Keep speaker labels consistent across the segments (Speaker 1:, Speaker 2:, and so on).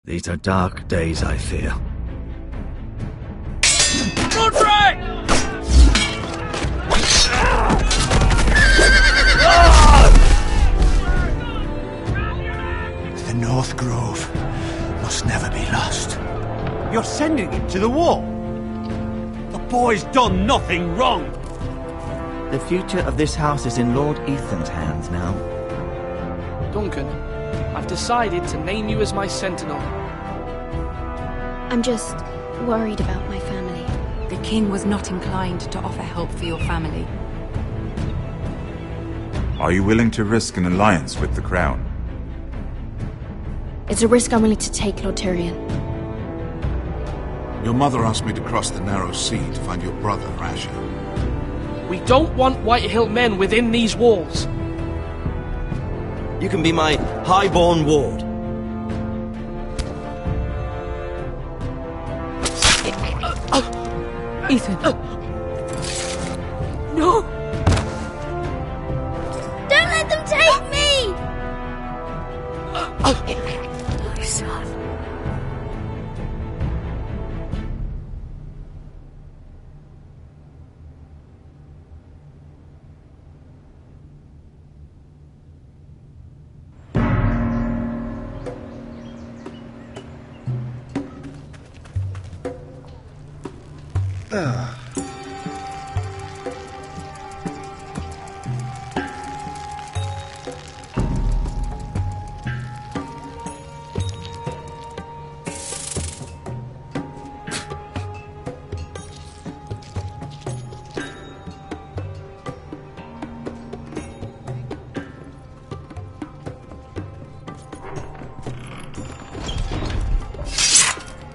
Speaker 1: These are dark days, I fear.
Speaker 2: Roderick!
Speaker 3: The North Grove must never be lost.
Speaker 4: You're sending him to the war? The boy's done nothing wrong.
Speaker 5: The future of this house is in Lord Ethan's hands now.
Speaker 2: Duncan, I've decided to name you as my sentinel.
Speaker 6: I'm just worried about my family.
Speaker 7: The king was not inclined to offer help for your family.
Speaker 8: Are you willing to risk an alliance with the Crown?
Speaker 6: It's a risk I'm willing to take, Lord Tyrion.
Speaker 9: Your mother asked me to cross the narrow sea to find your brother, Asher.
Speaker 2: We don't want Whitehill men within these walls.
Speaker 5: You can be my highborn ward.
Speaker 7: Ethan.
Speaker 6: No! Don't let them take me! My son.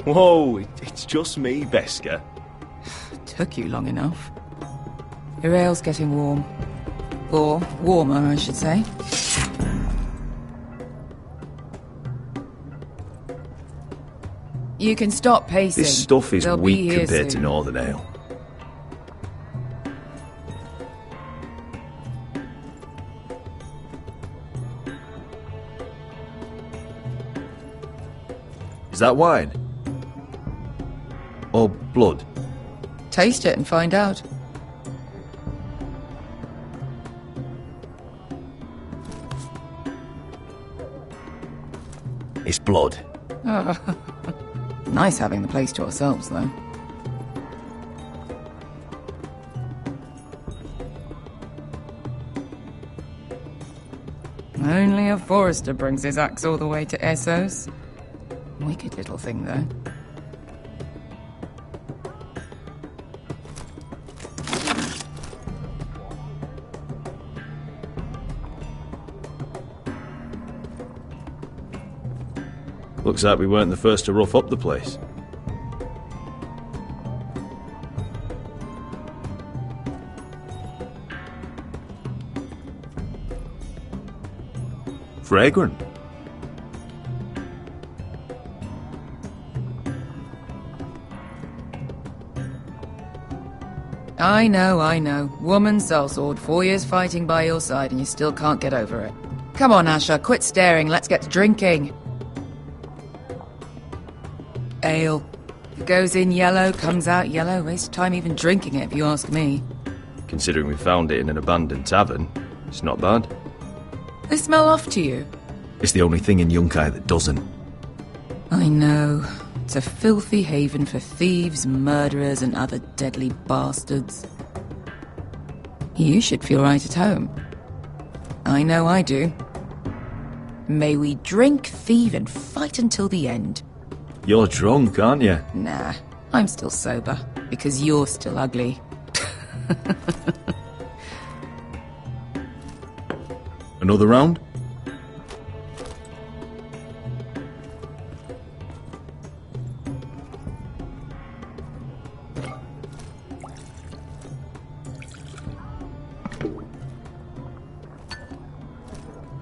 Speaker 1: Whoa, it's just me, Beskha.
Speaker 7: Took you long enough. Your ale's getting warm. Or warmer, I should say. You can stop pacing.
Speaker 1: This stuff is
Speaker 7: They'll be
Speaker 1: weak
Speaker 7: here
Speaker 1: compared to
Speaker 7: soon.
Speaker 1: Northern Ale. Is that wine? Or blood?
Speaker 7: Taste it and find out.
Speaker 1: It's blood.
Speaker 7: Nice having the place to ourselves, though. Only a forester brings his axe all the way to Essos. Wicked little thing, though.
Speaker 1: Looks like we weren't the first to rough up the place. Fragrant.
Speaker 7: I know. Woman sellsword, 4 years fighting by your side and you still can't get over it. Come on, Asher, quit staring, let's get to drinking. Ale. It goes in yellow, comes out yellow. Waste time even drinking it, if you ask me.
Speaker 1: Considering we found it in an abandoned tavern, it's not bad.
Speaker 7: They smell off to you.
Speaker 1: It's the only thing in Yunkai that doesn't.
Speaker 7: I know. It's a filthy haven for thieves, murderers, and other deadly bastards. You should feel right at home. I know I do. May we drink, thieve, and fight until the end.
Speaker 1: You're drunk, aren't you?
Speaker 7: Nah, I'm still sober, because you're still ugly.
Speaker 1: Another round?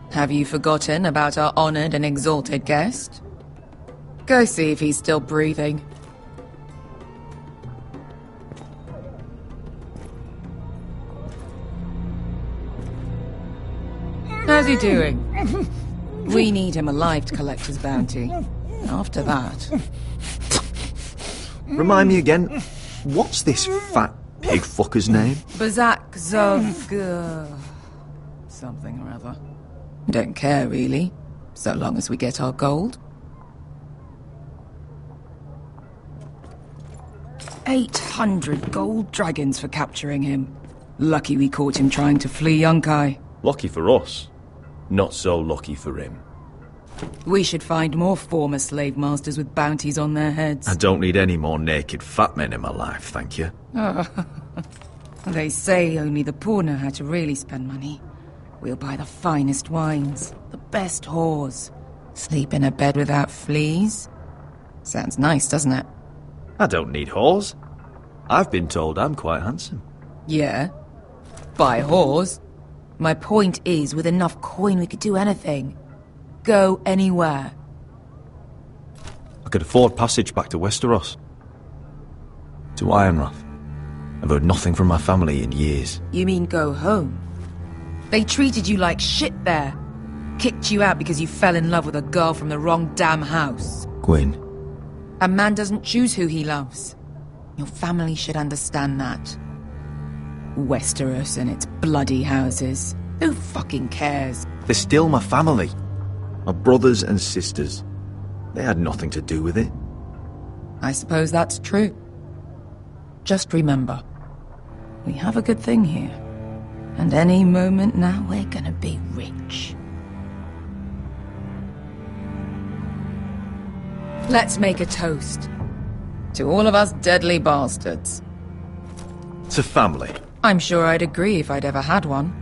Speaker 7: Have you forgotten about our honored and exalted guest? Go see if he's still breathing. How's he doing? We need him alive to collect his bounty. After that...
Speaker 10: Remind me again, what's this fat pig fucker's name?
Speaker 7: Bazak Zov... something or other. Don't care, really. So long as we get our gold. 800 gold dragons for capturing him. Lucky we caught him trying to flee Yunkai.
Speaker 1: Lucky for us. Not so lucky for him.
Speaker 7: We should find more former slave masters with bounties on their heads.
Speaker 10: I don't need any more naked fat men in my life, thank you.
Speaker 7: They say only the poor know how to really spend money. We'll buy the finest wines, the best whores, sleep in a bed without fleas. Sounds nice, doesn't it?
Speaker 10: I don't need whores. I've been told I'm quite handsome.
Speaker 7: Yeah. Buy whores. My point is, with enough coin we could do anything. Go anywhere.
Speaker 10: I could afford passage back to Westeros. To Ironrath. I've heard nothing from my family in years.
Speaker 7: You mean go home? They treated you like shit there. Kicked you out because you fell in love with a girl from the wrong damn house.
Speaker 10: Gwyn.
Speaker 7: A man doesn't choose who he loves. Your family should understand that. Westeros and its bloody houses. Who fucking cares?
Speaker 10: They're still my family. My brothers and sisters. They had nothing to do with it.
Speaker 7: I suppose that's true. Just remember, we have a good thing here. And any moment now we're gonna be rich. Let's make a toast. To all of us deadly bastards.
Speaker 10: To family.
Speaker 7: I'm sure I'd agree if I'd ever had one.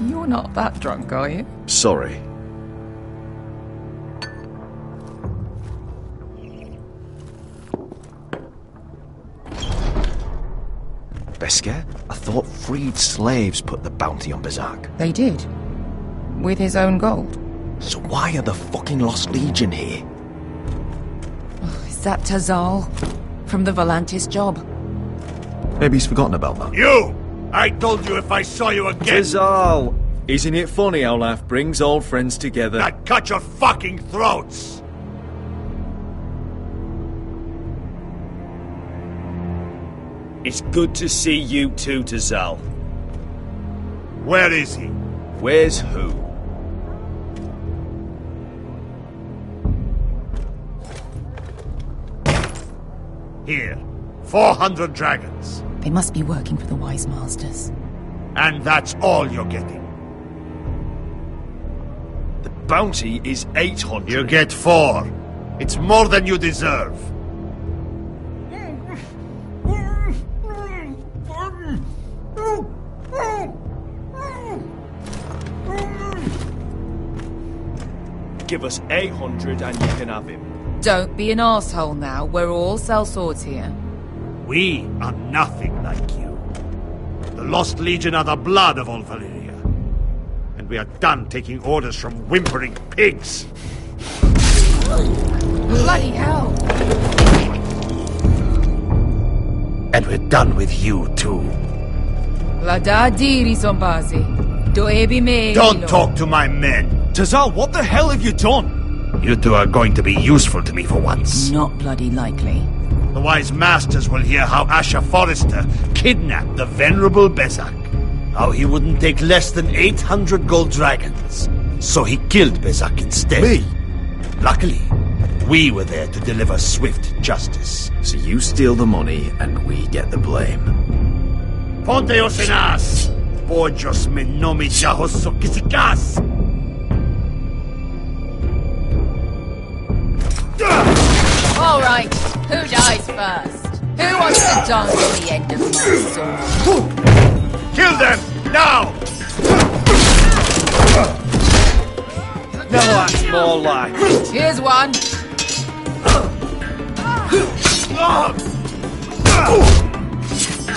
Speaker 7: You're not that drunk, are you?
Speaker 10: Sorry. Beskar? I thought freed slaves put the bounty on Bazak.
Speaker 7: They did. With his own gold.
Speaker 10: So why are the fucking Lost Legion here?
Speaker 7: Oh, is that Tazal? From the Volantis job?
Speaker 10: Maybe he's forgotten about that.
Speaker 4: You! I told you if I saw you again...
Speaker 10: Tazal! Isn't it funny how life brings old friends together?
Speaker 4: I'd cut your fucking throats!
Speaker 1: It's good to see you too, Tazal.
Speaker 4: Where is he?
Speaker 1: Where's who?
Speaker 4: Here. 400 dragons.
Speaker 7: They must be working for the Wise Masters.
Speaker 4: And that's all you're getting.
Speaker 1: The bounty is 800.
Speaker 4: You get 4. It's more than you deserve.
Speaker 1: Give us 800 and you can have him.
Speaker 7: Don't be an asshole now. We're all sellswords here.
Speaker 4: We are nothing like you. The Lost Legion are the blood of all Valyria. And we are done taking orders from whimpering pigs.
Speaker 7: Bloody hell!
Speaker 4: And we're done with you too.
Speaker 7: La da diri sombazi. Doebi me.
Speaker 4: Don't talk to my men.
Speaker 10: Tazal, what the hell have you done?
Speaker 4: You two are going to be useful to me for once.
Speaker 7: Not bloody likely.
Speaker 4: The Wise Masters will hear how Asher Forrester kidnapped the venerable Bezak. How he wouldn't take less than 800 gold dragons. So he killed Bezak instead.
Speaker 10: Me?
Speaker 4: Luckily, we were there to deliver swift justice.
Speaker 10: So you steal the money and we get the blame.
Speaker 4: Ponteos en as! Pojos me nomi jahos sokisikas!
Speaker 7: All right, who dies first? Who wants to dance on the end of my sword?
Speaker 4: Kill them! Now!
Speaker 1: Now that's more like it.
Speaker 7: Here's one.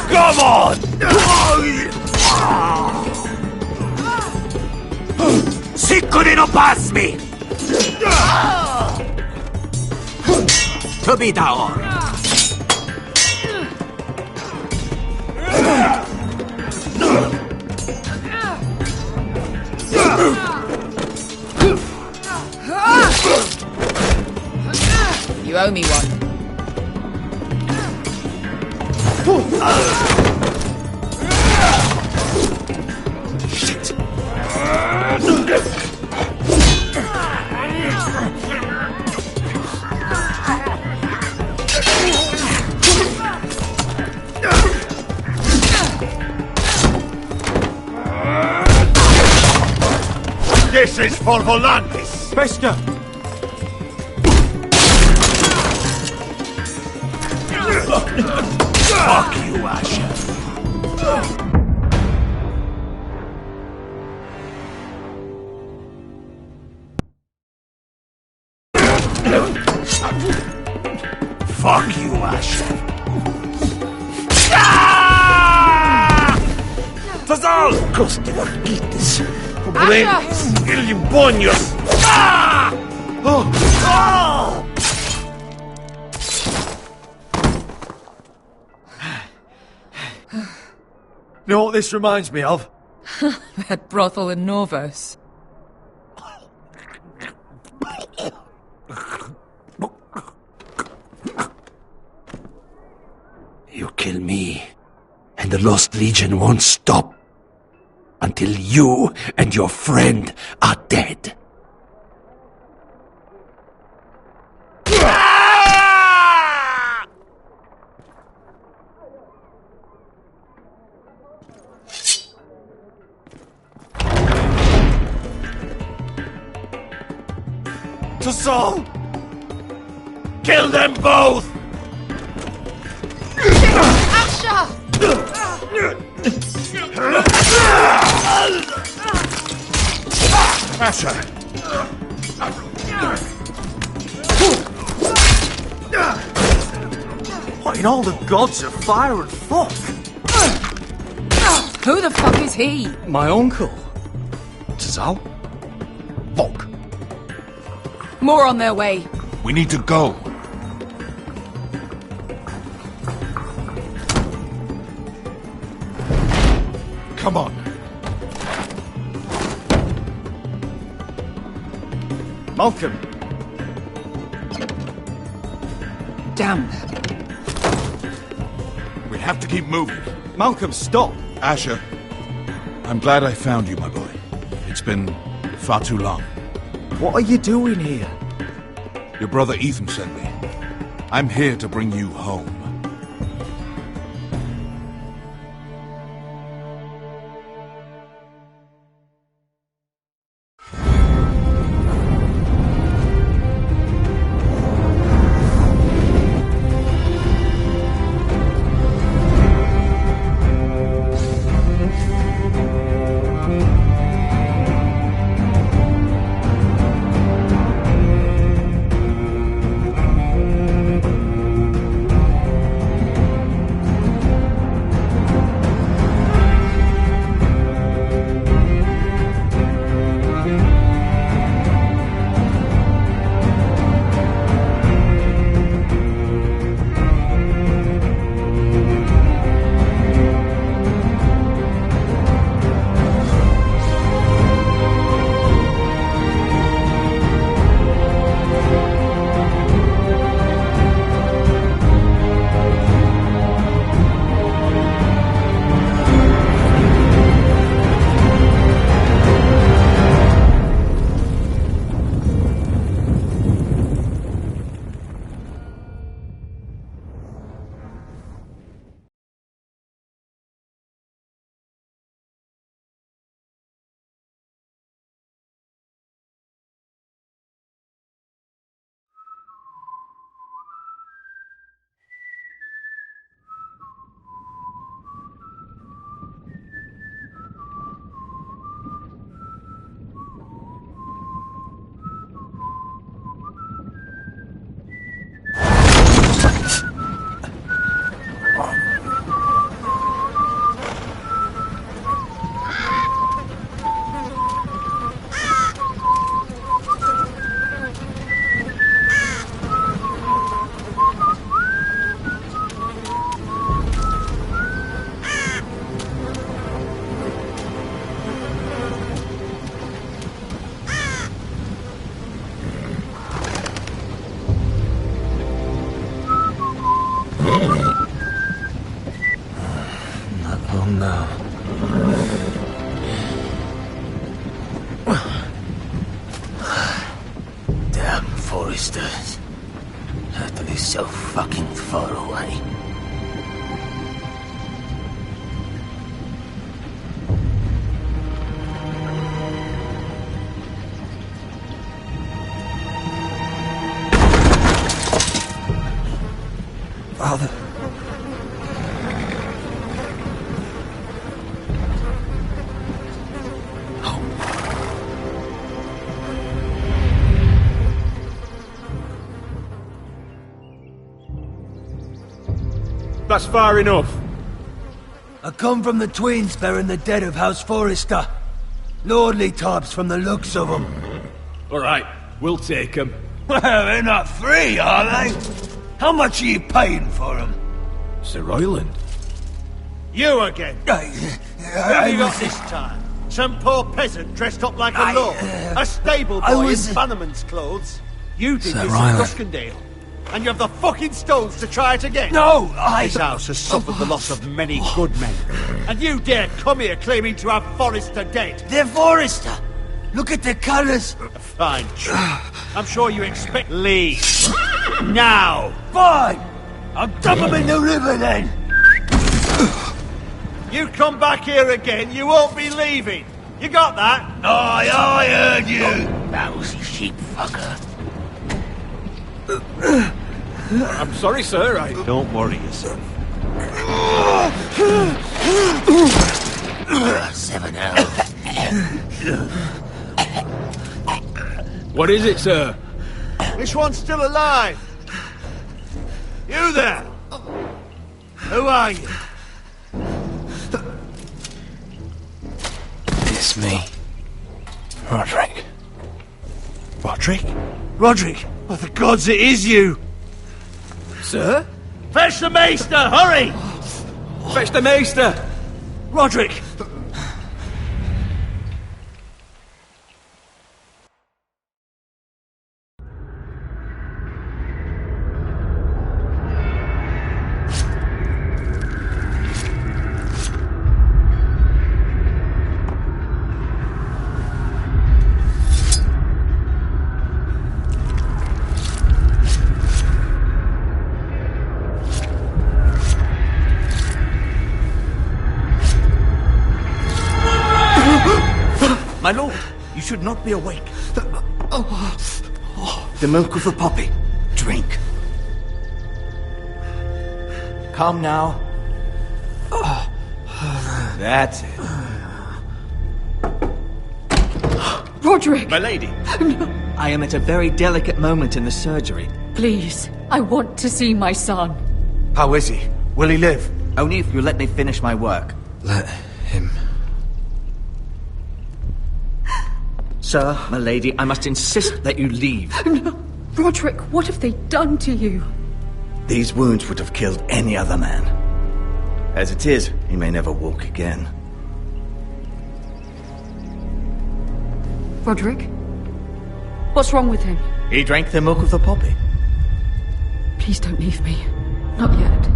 Speaker 4: Come on! Sicuri no pasmi! To be down.
Speaker 7: owe me one.
Speaker 4: Shit! This is for Volantis!
Speaker 10: Beskha!
Speaker 4: Fuck you, Asher. Fuck you, Asher.
Speaker 10: Tazal!
Speaker 4: Coste forquites. Problemas. Ilibonios.
Speaker 10: You know what this reminds me of?
Speaker 7: That brothel in Norvos.
Speaker 4: You kill me, and the Lost Legion won't stop until you and your friend are dead.
Speaker 10: Tazal!
Speaker 4: Kill them both!
Speaker 9: Asher!
Speaker 10: What in all the gods of fire and fuck?
Speaker 7: Who the fuck is he?
Speaker 10: My uncle. Tazal? Fuck.
Speaker 7: More on their way.
Speaker 9: We need to go. Come on.
Speaker 10: Malcolm.
Speaker 7: Damn.
Speaker 9: We have to keep moving.
Speaker 10: Malcolm, stop!
Speaker 9: Asher, I'm glad I found you, my boy. It's been far too long.
Speaker 10: What are you doing here?
Speaker 9: Your brother Ethan sent me. I'm here to bring you home.
Speaker 3: Not long now. Damn Foresters. Earth is so fucking far away.
Speaker 5: Father.
Speaker 11: That's far enough.
Speaker 3: I come from the Twins bearing the dead of House Forrester. Lordly types from the looks of them.
Speaker 11: Alright, we'll take them.
Speaker 3: Well, they're not free, are they? How much are you paying for them?
Speaker 11: Sir Royland.
Speaker 4: You again? Who have you got this time? Some poor peasant dressed up like a lord? A stable boy in Bannerman's clothes? You did
Speaker 3: Sir
Speaker 4: this
Speaker 3: Royland.
Speaker 4: in Duskendale. And you have the fucking stones to try it again?
Speaker 3: No,
Speaker 4: This house has suffered the loss of many good men. And you dare come here claiming to have Forrester dead?
Speaker 3: They're Forrester! Look at the colours!
Speaker 4: Fine. I'm sure you expect... Leave. Now!
Speaker 3: Fine! I'll dump them in the river then!
Speaker 4: You come back here again, you won't be leaving. You got that?
Speaker 3: Aye, I heard you! Lousy sheep fucker.
Speaker 11: I'm sorry, sir,
Speaker 4: Don't worry yourself.
Speaker 3: 7 hours.
Speaker 11: What is it, sir?
Speaker 4: This one's still alive. You there? Who are you?
Speaker 3: It's me. Roderick.
Speaker 4: Roderick? Roderick? Oh, the gods, it is you!
Speaker 11: Sir?
Speaker 4: Fetch the maester, hurry!
Speaker 11: Fetch the maester!
Speaker 4: Roderick!
Speaker 5: My lord, you should not be awake. The milk of the poppy. Drink. Calm now. That's it.
Speaker 12: Roderick!
Speaker 5: My lady. I am at a very delicate moment in the surgery.
Speaker 12: Please, I want to see my son.
Speaker 5: How is he? Will he live? Only if you let me finish my work.
Speaker 3: Let him.
Speaker 5: Sir, my lady, I must insist that you leave.
Speaker 12: No. Roderick, what have they done to you?
Speaker 5: These wounds would have killed any other man. As it is, he may never walk again.
Speaker 12: Roderick? What's wrong with him?
Speaker 5: He drank the milk of the poppy.
Speaker 12: Please don't leave me. Not yet.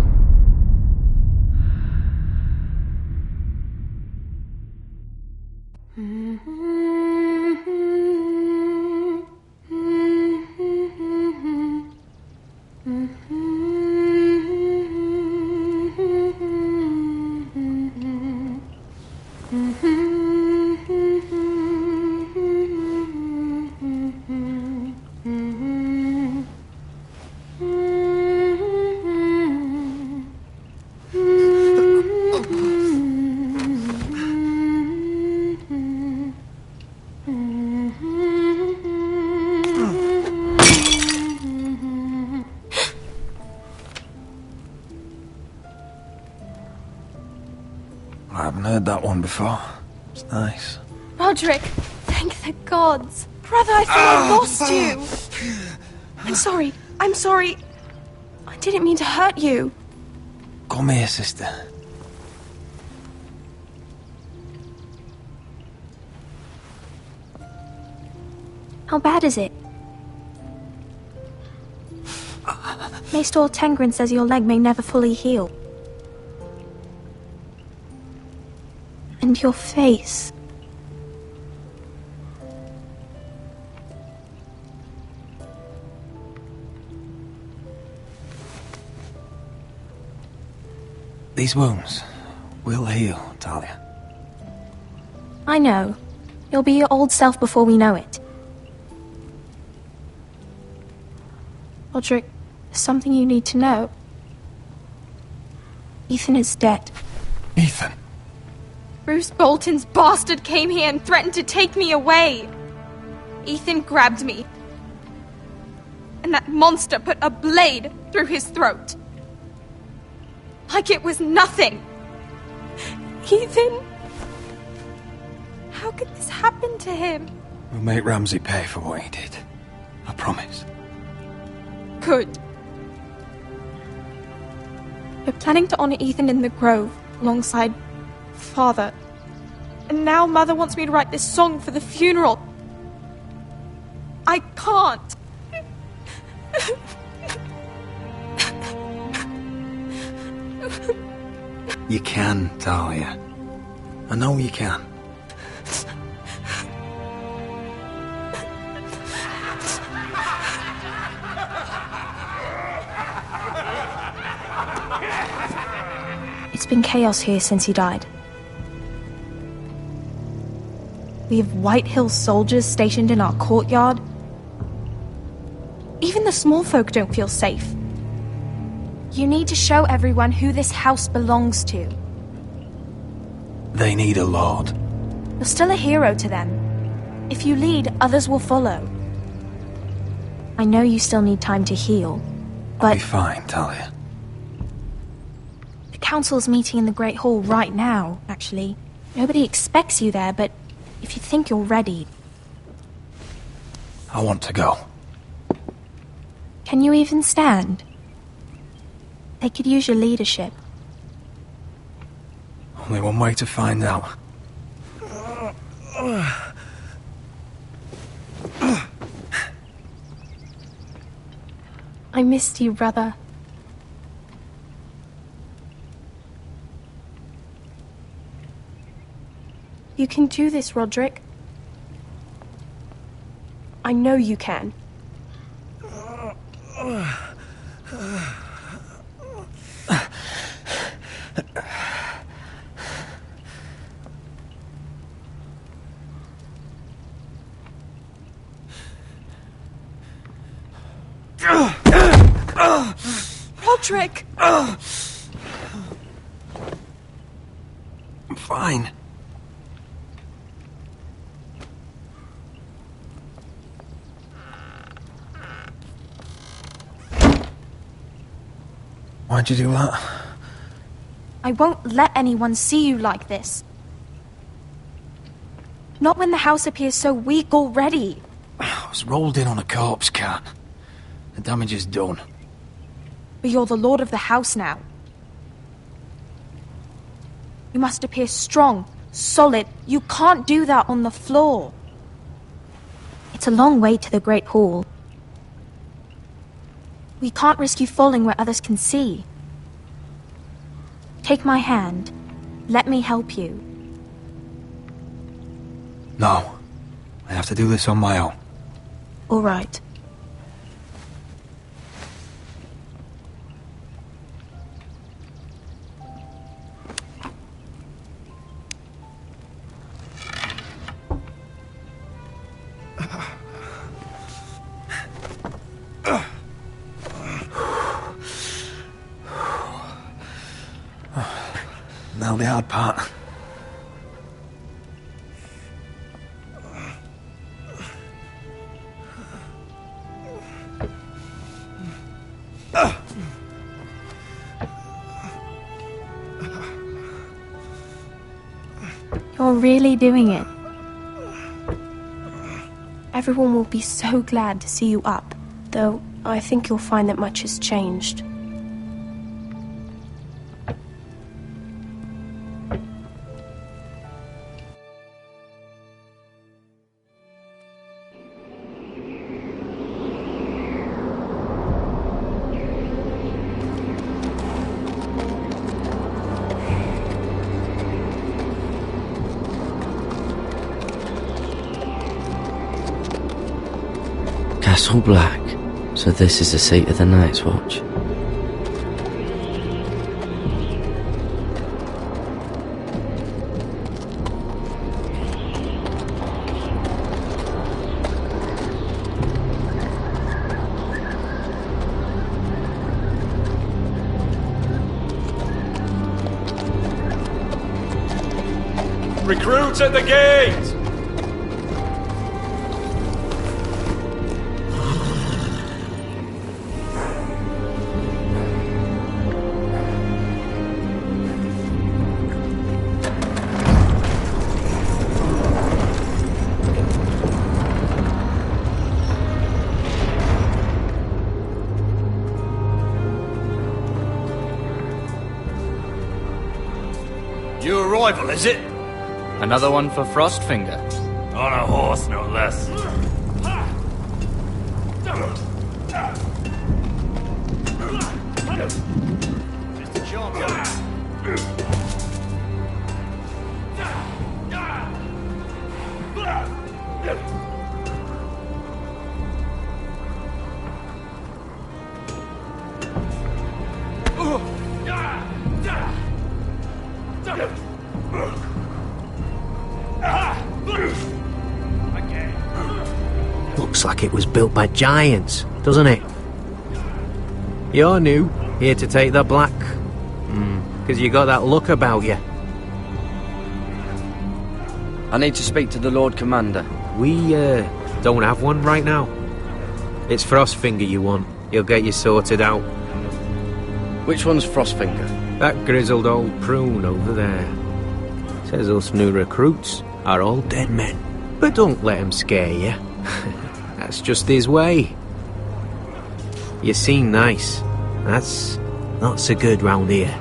Speaker 3: I haven't heard that one before. It's nice.
Speaker 6: Roderick, thank the gods. Brother, I thought I lost you. I'm sorry. I'm sorry. I didn't mean to hurt you.
Speaker 3: Come here, sister.
Speaker 6: How bad is it? Maester Tengrin says your leg may never fully heal. And your face.
Speaker 13: These wounds will heal, Talia.
Speaker 6: I know. You'll be your old self before we know it. Roderick, there's something you need to know. Ethan is dead.
Speaker 13: Ethan?
Speaker 6: Bruce Bolton's bastard came here and threatened to take me away. Ethan grabbed me. And that monster put a blade through his throat. Like it was nothing. Ethan? How could this happen to him?
Speaker 13: We'll make Ramsay pay for what he did. I promise.
Speaker 6: Good. We're planning to honor Ethan in the Grove, alongside Father. And now Mother wants me to write this song for the funeral. I can't.
Speaker 13: You can, Talia. I know you can.
Speaker 6: It's been chaos here since he died. We have White Hill soldiers stationed in our courtyard. Even the small folk don't feel safe. You need to show everyone who this house belongs to.
Speaker 13: They need a lord.
Speaker 6: You're still a hero to them. If you lead, others will follow. I know you still need time to heal, but...
Speaker 13: I'll be fine, Talia.
Speaker 6: The council's meeting in the Great Hall right now, actually. Nobody expects you there, but if you think you're ready...
Speaker 13: I want to go.
Speaker 6: Can you even stand? They could use your leadership.
Speaker 13: Only one way to find out.
Speaker 6: I missed you, brother. You can do this, Roderick. I know you can. Roderick!
Speaker 13: I'm fine. Why'd you do that?
Speaker 6: I won't let anyone see you like this. Not when the house appears so weak already.
Speaker 13: I was rolled in on a corpse cart. The damage is done.
Speaker 6: But you're the lord of the house now. You must appear strong, solid. You can't do that on the floor. It's a long way to the Great Hall. We can't risk you falling where others can see. Take my hand. Let me help you.
Speaker 13: No. I have to do this on my own.
Speaker 6: All right.
Speaker 13: Now the hard part.
Speaker 6: You're really doing it. Everyone will be so glad to see you up, though I think you'll find that much has changed.
Speaker 14: Castle Black. So this is the seat of the Night's Watch.
Speaker 11: Recruits at the gate!
Speaker 4: New arrival, is it?
Speaker 2: Another one for Frostfinger.
Speaker 4: On a horse, no less. Mr. Champion.
Speaker 15: Looks like it was built by giants, doesn't it? You're new, here to take the black. Because you got that look about you.
Speaker 14: I need to speak to the Lord Commander.
Speaker 15: We, don't have one right now. It's Frostfinger you want. He'll get you sorted out.
Speaker 14: Which one's Frostfinger?
Speaker 15: That grizzled old prune over there. Says us new recruits are all dead men. But don't let him scare you. That's just his way. You seem nice. That's not so good round here.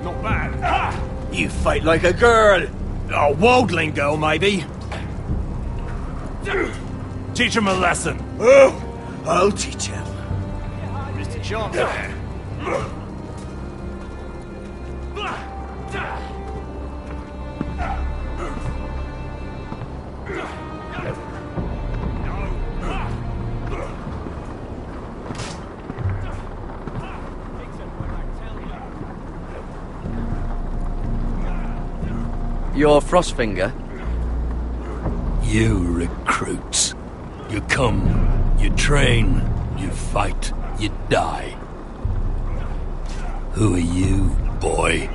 Speaker 4: Not bad. You fight like a girl. A waldling girl, maybe. Teach him a lesson. Oh, I'll teach him. Mr. Champion.
Speaker 14: You're Frostfinger?
Speaker 16: You recruits. You come, you train, you fight, you die. Who are you, boy?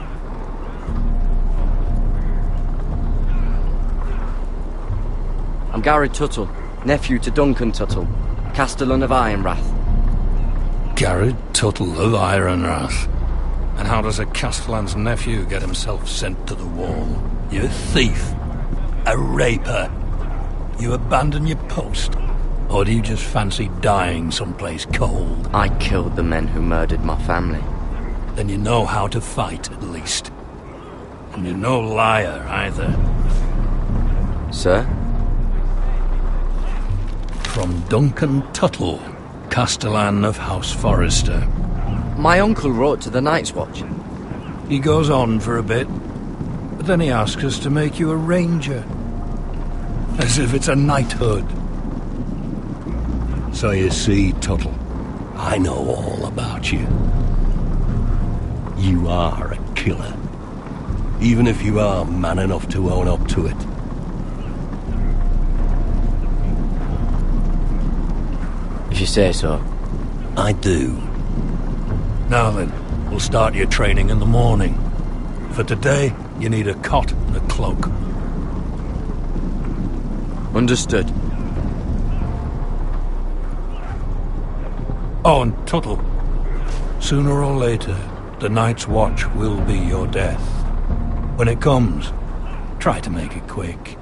Speaker 14: I'm Gary Tuttle, nephew to Duncan Tuttle, Castellan of Ironrath.
Speaker 16: Garrett Tuttle of Ironrath. And how does a Castellan's nephew get himself sent to the wall? You're a thief. A raper. You abandon your post? Or do you just fancy dying someplace cold?
Speaker 14: I killed the men who murdered my family.
Speaker 16: Then you know how to fight, at least. And you're no liar, either.
Speaker 14: Sir?
Speaker 16: From Duncan Tuttle, Castellan of House Forrester.
Speaker 14: My uncle wrote to the Night's Watch.
Speaker 16: He goes on for a bit, but then he asks us to make you a ranger. As if it's a knighthood. So you see, Tuttle, I know all about you. You are a killer. Even if you are man enough to own up to it.
Speaker 14: If you say so.
Speaker 16: I do. Now then, we'll start your training in the morning. For today, you need a cot and a cloak.
Speaker 14: Understood.
Speaker 16: Oh, and Tuttle, sooner or later, the Night's Watch will be your death. When it comes, try to make it quick.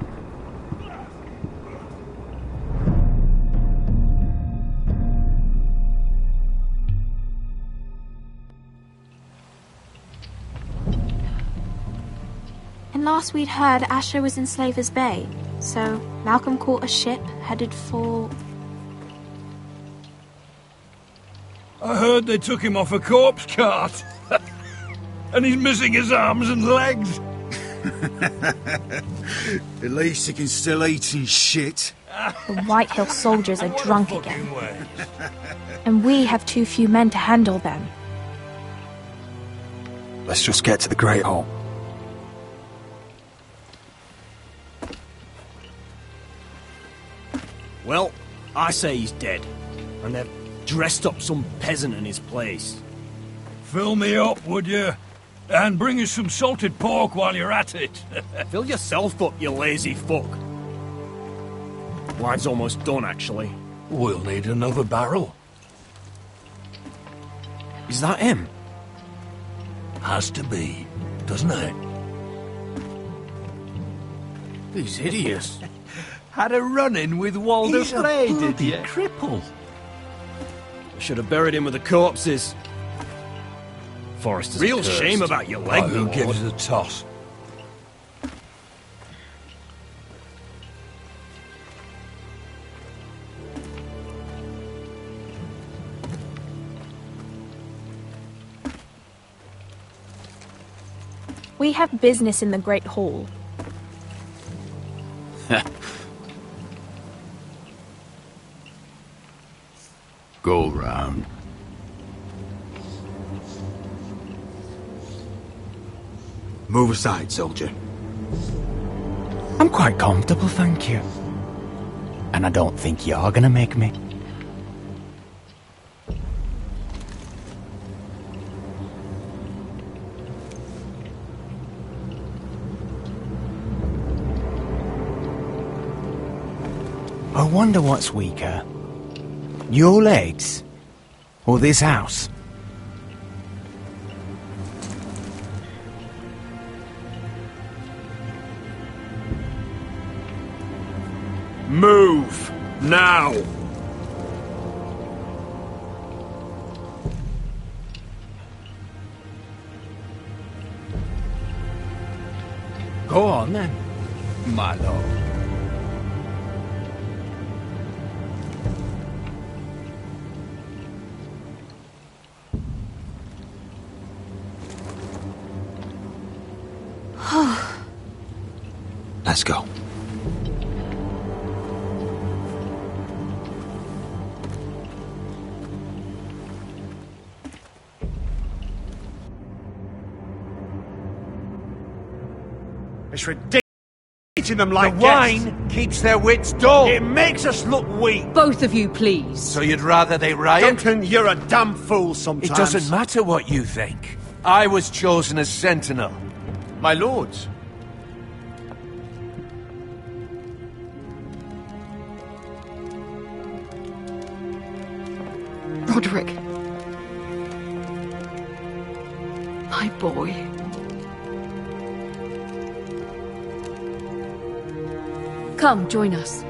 Speaker 17: And last we'd heard, Asher was in Slaver's Bay, so Malcolm caught a ship headed for...
Speaker 16: I heard they took him off a corpse cart. And he's missing his arms and legs.
Speaker 3: At least he can still eat and shit.
Speaker 17: The Whitehill soldiers are drunk again. And we have too few men to handle them.
Speaker 13: Let's just get to the Great Hall.
Speaker 18: Well, I say he's dead. And they've dressed up some peasant in his place.
Speaker 16: Fill me up, would you? And bring us some salted pork while you're at it.
Speaker 18: Fill yourself up, you lazy fuck. Wine's almost done, actually.
Speaker 16: We'll need another barrel.
Speaker 18: Is that him?
Speaker 16: Has to be, doesn't it?
Speaker 18: He's hideous.
Speaker 19: Had a run-in with Walder Frey, did you?
Speaker 16: Cripple.
Speaker 18: I should have buried him with the corpses. Forrester's
Speaker 16: Real
Speaker 18: cursed.
Speaker 16: shame about your leg, who gives it a toss?
Speaker 17: We have business in the Great Hall.
Speaker 19: Go round.
Speaker 13: Move aside, soldier.
Speaker 20: I'm quite comfortable, thank you. And I don't think you're gonna make me. I wonder what's weaker. Your legs? Or this house?
Speaker 18: Move! Now!
Speaker 20: Go on then, my lord.
Speaker 13: Let's go.
Speaker 4: It's ridiculous eating them like
Speaker 19: The wine keeps their wits dull.
Speaker 4: It makes us look weak.
Speaker 21: Both of you, please.
Speaker 19: So you'd rather they riot?
Speaker 4: Duncan, you're a damn fool sometimes.
Speaker 19: It doesn't matter what you think. I was chosen as sentinel. My lords.
Speaker 12: Roderick. My boy. Come, join us.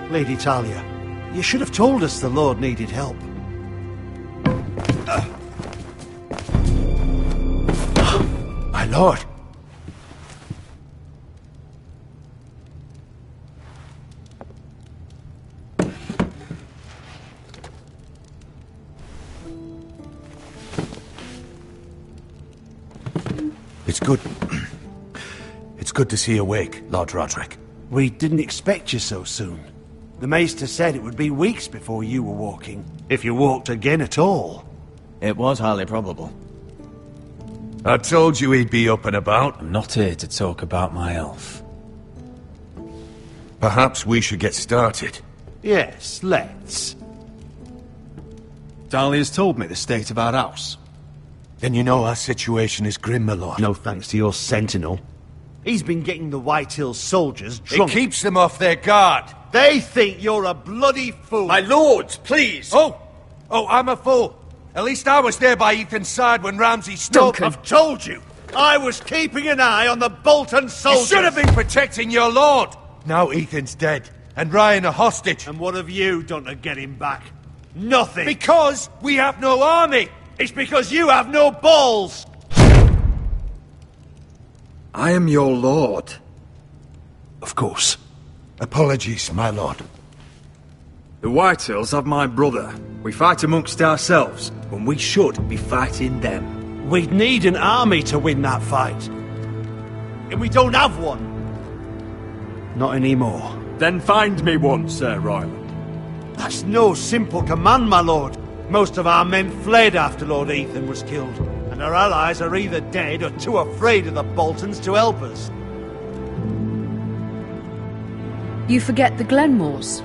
Speaker 4: Lady Talia, you should have told us the Lord needed help.
Speaker 19: My lord.
Speaker 9: It's good. It's good to see you awake, Lord Roderick.
Speaker 4: We didn't expect you so soon. The Maester said it would be weeks before you were walking, if you walked again at all.
Speaker 5: It was highly probable.
Speaker 19: I told you he'd be up and about.
Speaker 13: I'm not here to talk about my elf.
Speaker 19: Perhaps we should get started.
Speaker 4: Yes, let's.
Speaker 13: Dahlia's told me the state of our house.
Speaker 19: Then you know our situation is grim, my lord.
Speaker 4: No thanks to your sentinel. He's been getting the Whitehill soldiers drunk.
Speaker 19: It keeps them off their guard.
Speaker 4: They think you're a bloody fool.
Speaker 19: My lords, please! Oh, I'm a fool. At least I was there by Ethan's side when Ramsay stole...
Speaker 4: I've told you! I was keeping an eye on the Bolton soldiers!
Speaker 19: You should have been protecting your lord! Now Ethan's dead, and Ryan a hostage.
Speaker 4: And what have you done to get him back? Nothing!
Speaker 19: Because we have no army!
Speaker 4: It's because you have no balls!
Speaker 13: I am your lord.
Speaker 9: Of course. Apologies, my lord.
Speaker 13: The Whitehills have my brother. We fight amongst ourselves, when we should be fighting them.
Speaker 4: We'd need an army to win that fight. And we don't have one. Not anymore.
Speaker 11: Then find me one, Sir Royland.
Speaker 4: That's no simple command, my lord. Most of our men fled after Lord Ethan was killed, and our allies are either dead or too afraid of the Boltons to help us.
Speaker 12: You forget the Glenmores.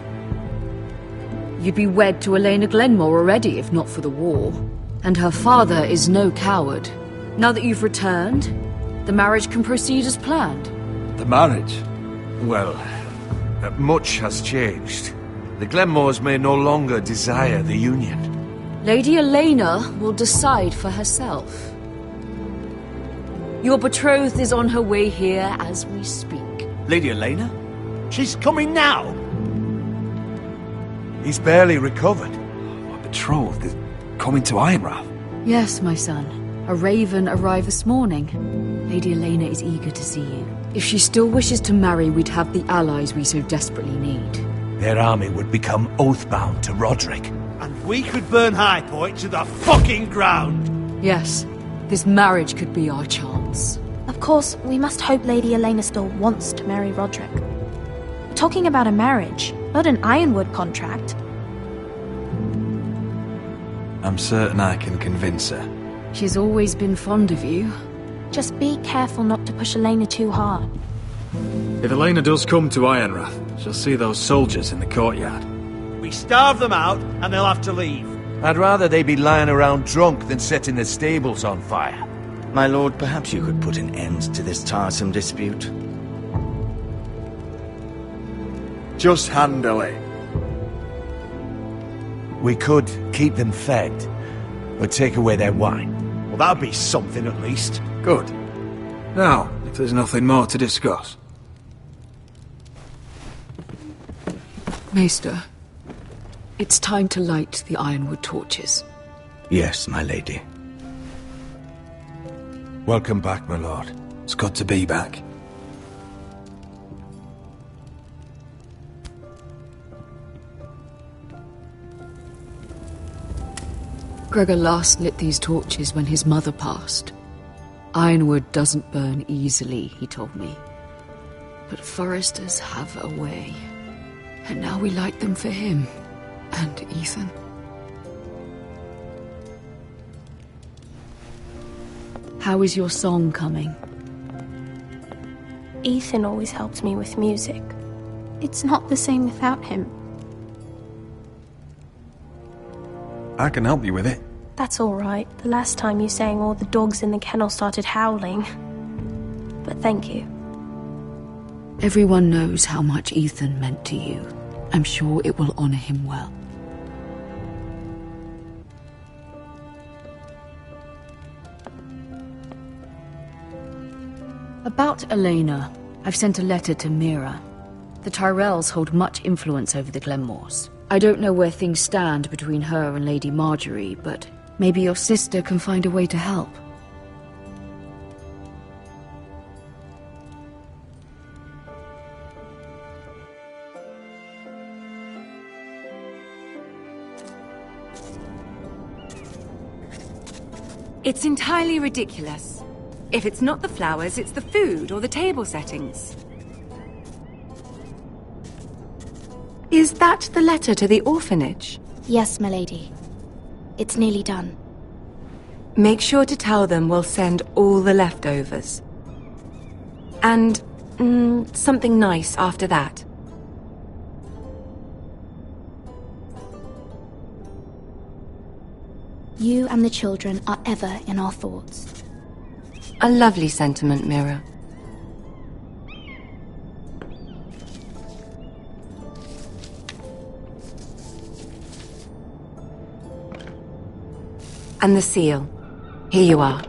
Speaker 12: You'd be wed to Elena Glenmore already if not for the war. And her father is no coward. Now that you've returned, the marriage can proceed as planned.
Speaker 19: The marriage? Well, much has changed. The Glenmores may no longer desire the union.
Speaker 12: Lady Elena will decide for herself. Your betrothed is on her way here as we speak.
Speaker 4: Lady Elena? She's coming now?
Speaker 19: He's barely recovered. My betrothed is coming to Ironrath.
Speaker 12: Yes, my son. A raven arrived this morning. Lady Elena is eager to see you. If she still wishes to marry, we'd have the allies we so desperately need.
Speaker 19: Their army would become oathbound to Roderick.
Speaker 4: And we could burn High Point to the fucking ground!
Speaker 12: Yes, this marriage could be our chance.
Speaker 17: Of course, we must hope Lady Elena still wants to marry Roderick. We're talking about a marriage, not an Ironwood contract.
Speaker 13: I'm certain I can convince her.
Speaker 12: She's always been fond of you.
Speaker 17: Just be careful not to push Elena too hard.
Speaker 13: If Elena does come to Ironrath, she'll see those soldiers in the courtyard.
Speaker 4: We starve them out, and they'll have to leave.
Speaker 19: I'd rather they be lying around drunk than setting the stables on fire.
Speaker 5: My lord, perhaps you could put an end to this tiresome dispute.
Speaker 19: Just handle it. We could keep them fed, or take away their wine.
Speaker 4: Well, that'd be something at least.
Speaker 13: Good. Now, if there's nothing more to discuss.
Speaker 12: Maester, it's time to light the Ironwood torches.
Speaker 5: Yes, my lady.
Speaker 19: Welcome back, my lord.
Speaker 13: It's good to be back.
Speaker 12: Gregor last lit these torches when his mother passed. Ironwood doesn't burn easily, he told me. But foresters have a way. And now we light them for him. And Ethan. How is your song coming?
Speaker 17: Ethan always helps me with music. It's not the same without him.
Speaker 13: I can help you with it.
Speaker 17: That's all right. The last time you sang, all the dogs in the kennel started howling. But thank you.
Speaker 12: Everyone knows how much Ethan meant to you. I'm sure it will honor him well. About Elena, I've sent a letter to Mira. The Tyrells hold much influence over the Glenmores. I don't know where things stand between her and Lady Marjorie, but maybe your sister can find a way to help.
Speaker 21: It's entirely ridiculous. If it's not the flowers, it's the food or the table settings. Is that the letter to the orphanage?
Speaker 17: Yes, my lady. It's nearly done.
Speaker 21: Make sure to tell them we'll send all the leftovers. And, something nice after that.
Speaker 17: You and the children are ever in our thoughts.
Speaker 21: A lovely sentiment, Mira. And the seal. Here you are.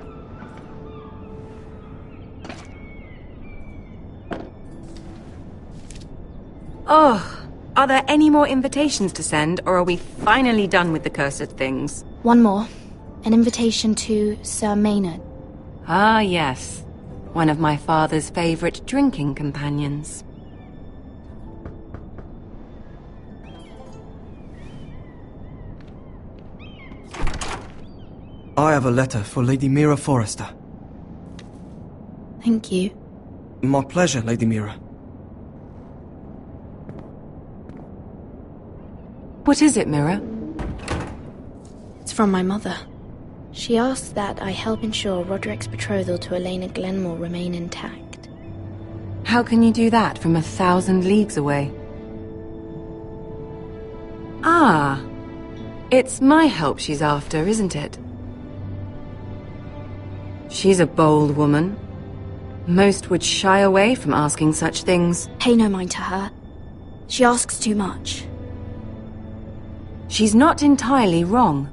Speaker 21: Oh, are there any more invitations to send, or are we finally done with the cursed things?
Speaker 17: One more. An invitation to Sir Maynard.
Speaker 21: Ah, yes. One of my father's favorite drinking companions.
Speaker 8: I have a letter for Lady Mira Forrester.
Speaker 17: Thank you.
Speaker 8: My pleasure, Lady Mira.
Speaker 21: What is it, Mira?
Speaker 17: It's from my mother. She asks that I help ensure Roderick's betrothal to Elena Glenmore remain intact.
Speaker 21: How can you do that from 1,000 leagues away? Ah, it's my help she's after, isn't it? She's a bold woman. Most would shy away from asking such things.
Speaker 17: Pay no mind to her. She asks too much.
Speaker 21: She's not entirely wrong.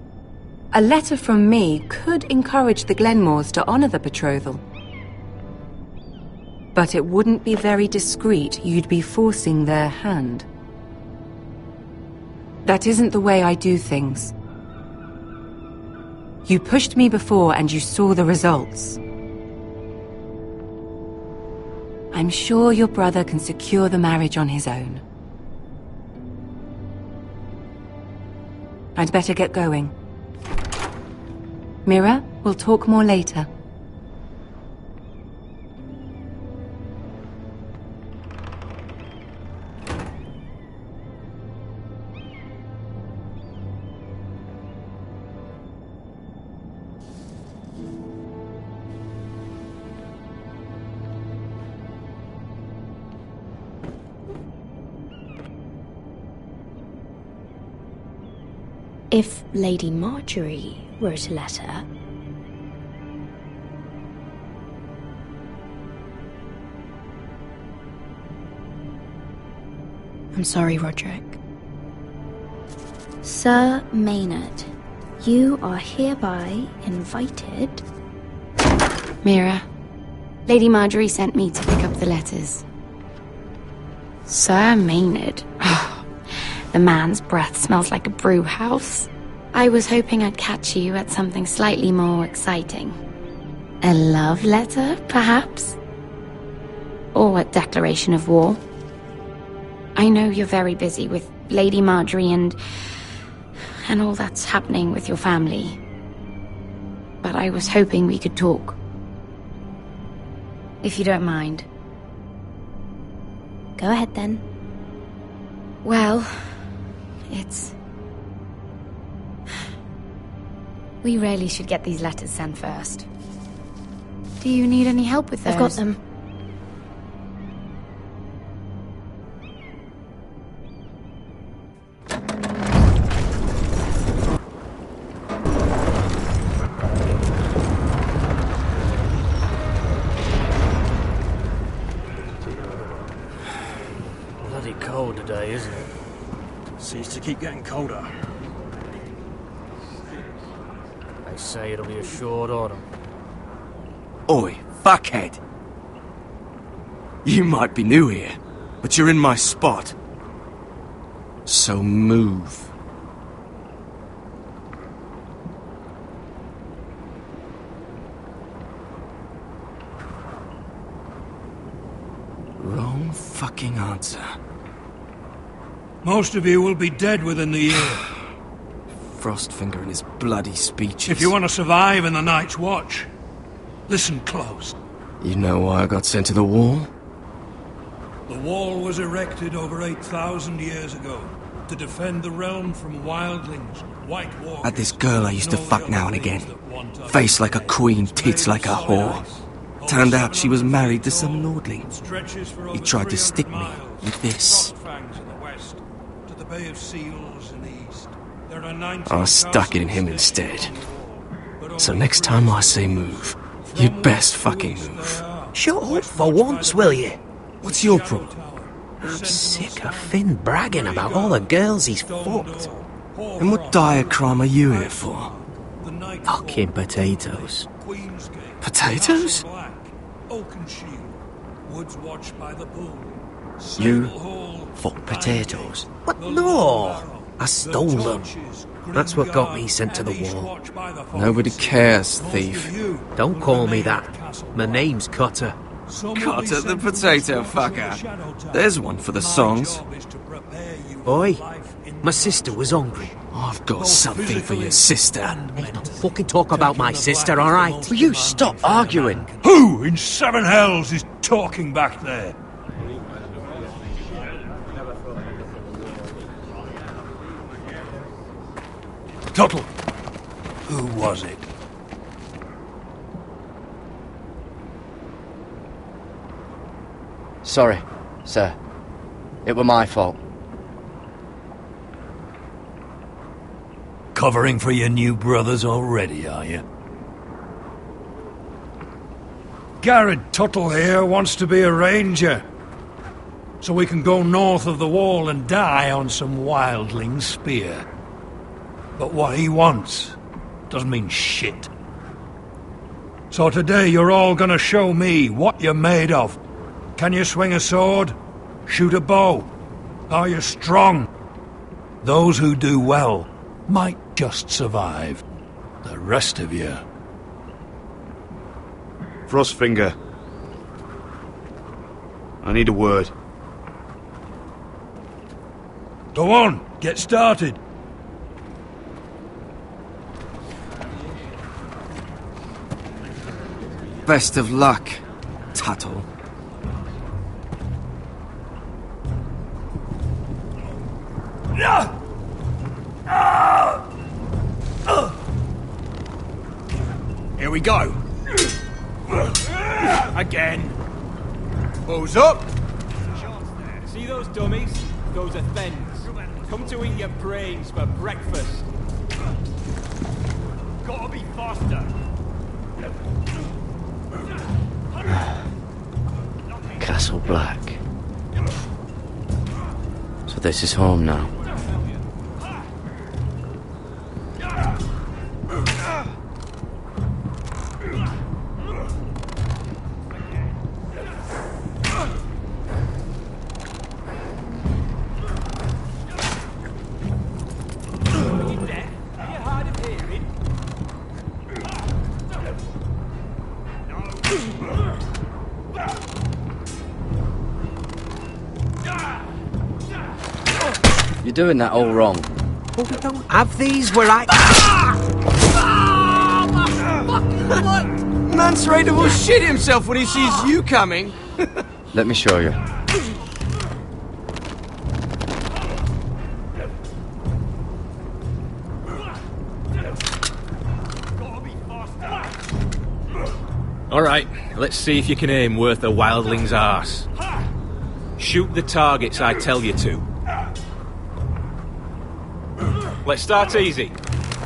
Speaker 21: A letter from me could encourage the Glenmores to honor the betrothal. But it wouldn't be very discreet. You'd be forcing their hand. That isn't the way I do things. You pushed me before and you saw the results. I'm sure your brother can secure the marriage on his own. I'd better get going. Mira, we'll talk more later.
Speaker 17: If Lady Marjorie wrote a letter... I'm sorry, Roderick. Sir Maynard, you are hereby invited...
Speaker 21: Mira, Lady Marjorie sent me to pick up the letters.
Speaker 17: Sir Maynard? The man's breath smells like a brew house.
Speaker 21: I was hoping I'd catch you at something slightly more exciting.
Speaker 17: A love letter, perhaps? Or a declaration of war?
Speaker 21: I know you're very busy with Lady Marjorie and all that's happening with your family. But I was hoping we could talk. If you don't mind.
Speaker 17: Go ahead, then.
Speaker 21: Well, we really should get these letters sent first. Do you need any help with those?
Speaker 17: I've got them.
Speaker 18: Bloody cold today, isn't it? Seems to keep getting colder. They say it'll be a short autumn.
Speaker 8: Oi, fuckhead! You might be new here, but you're in my spot. So move. Wrong fucking answer.
Speaker 22: Most of you will be dead within the year.
Speaker 8: Frostfinger and his bloody speeches.
Speaker 22: If you want to survive in the Night's Watch, listen close.
Speaker 8: You know why I got sent to the wall?
Speaker 22: The wall was erected over 8,000 years ago to defend the realm from wildlings, white walkers...
Speaker 8: Had this girl I used to fuck now and again. Face like a queen, tits like a whore. Turned out she was married to some lordling. He tried to stick me with this. I stuck it in him instead. So next time I say move, you'd best fucking move.
Speaker 15: Shut up for once, will you?
Speaker 8: What's your problem?
Speaker 15: I'm sick of Finn bragging about all the girls he's fucked.
Speaker 8: And what dire crime are you here for?
Speaker 15: Fucking potatoes.
Speaker 8: Potatoes? You fuck potatoes?
Speaker 15: What? No! I stole them. That's what got me sent to the wall.
Speaker 8: Nobody cares, thief.
Speaker 15: Don't call me that. My name's Cutter.
Speaker 8: Cutter the potato fucker. There's one for the songs.
Speaker 15: Oi, my sister was hungry.
Speaker 8: I've got something for your sister.
Speaker 15: Hey, don't fucking talk about my sister, alright?
Speaker 14: Will you stop arguing?
Speaker 22: Who in seven hells is talking back there? Tuttle, who was it?
Speaker 14: Sorry, sir. It were my fault.
Speaker 22: Covering for your new brothers already, are you? Garrett Tuttle here wants to be a ranger, so we can go north of the wall and die on some wildling spear. But what he wants doesn't mean shit. So today you're all gonna show me what you're made of. Can you swing a sword? Shoot a bow? Are you strong? Those who do well might just survive. The rest of you...
Speaker 4: Frostfinger. I need a word.
Speaker 22: Go on, get started.
Speaker 8: Best of luck, Tuttle.
Speaker 18: Here we go. Again. Bows up.
Speaker 1: See those dummies? Those are Thens. Come to eat your brains for breakfast. Gotta be faster.
Speaker 14: Castle Black. So this is home now. You're doing that all wrong.
Speaker 15: Oh, we don't have these where I...
Speaker 8: Mance Raider will shit himself when he sees you coming.
Speaker 14: Let me show you.
Speaker 1: Alright, let's see if you can aim worth a wildling's arse. Shoot the targets I tell you to. Let's start easy.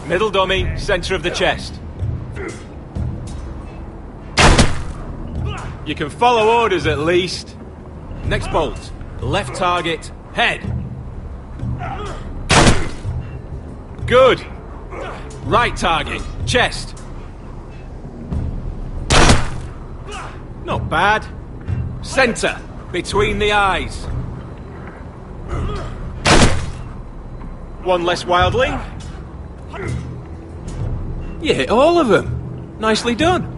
Speaker 1: Middle dummy, centre of the chest. You can follow orders at least. Next bolt. Left target, head. Good. Right target, chest. Not bad. Centre, between the eyes. One less wildling. You hit all of them. Nicely done.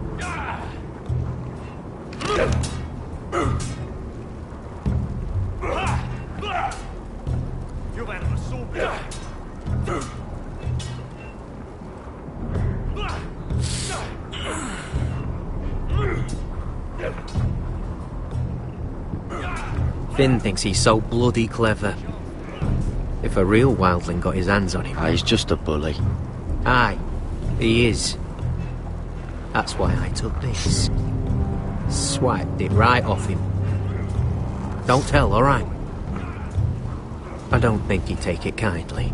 Speaker 15: Finn thinks he's so bloody clever. If a real wildling got his hands on him...
Speaker 14: He's just a bully.
Speaker 15: Aye, he is. That's why I took this. Swiped it right off him. Don't tell, alright? I don't think he'd take it kindly.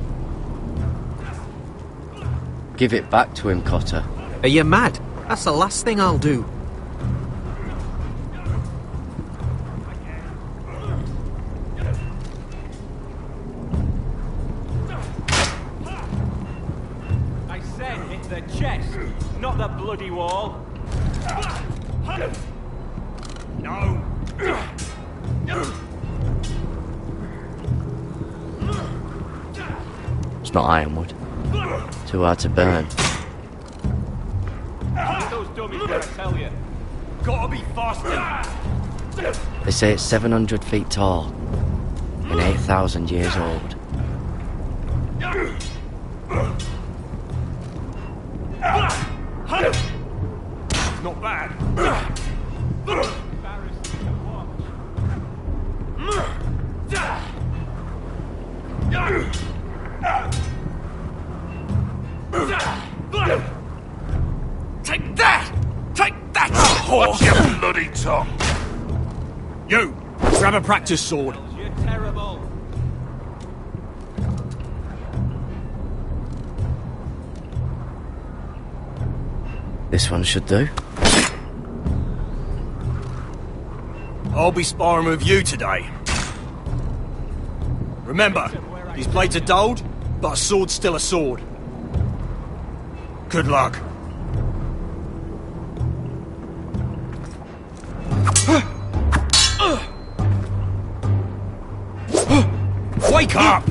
Speaker 14: Give it back to him, Cotter.
Speaker 15: Are you mad? That's the last thing I'll do.
Speaker 1: I said hit the chest, not the bloody wall. No.
Speaker 14: It's not ironwood. Too hard to burn.
Speaker 1: Those dummies where I tell you. Gotta be faster.
Speaker 14: They say it's 700 feet tall and 8,000 years old.
Speaker 18: Not bad.
Speaker 2: Take that! Take that!
Speaker 9: Watch your bloody tongue!
Speaker 18: You! Grab a practice sword.
Speaker 1: You're terrible.
Speaker 14: This one should do.
Speaker 18: I'll be sparring with you today. Remember, these blades are dulled, but a sword's still a sword. Good luck. Wake up!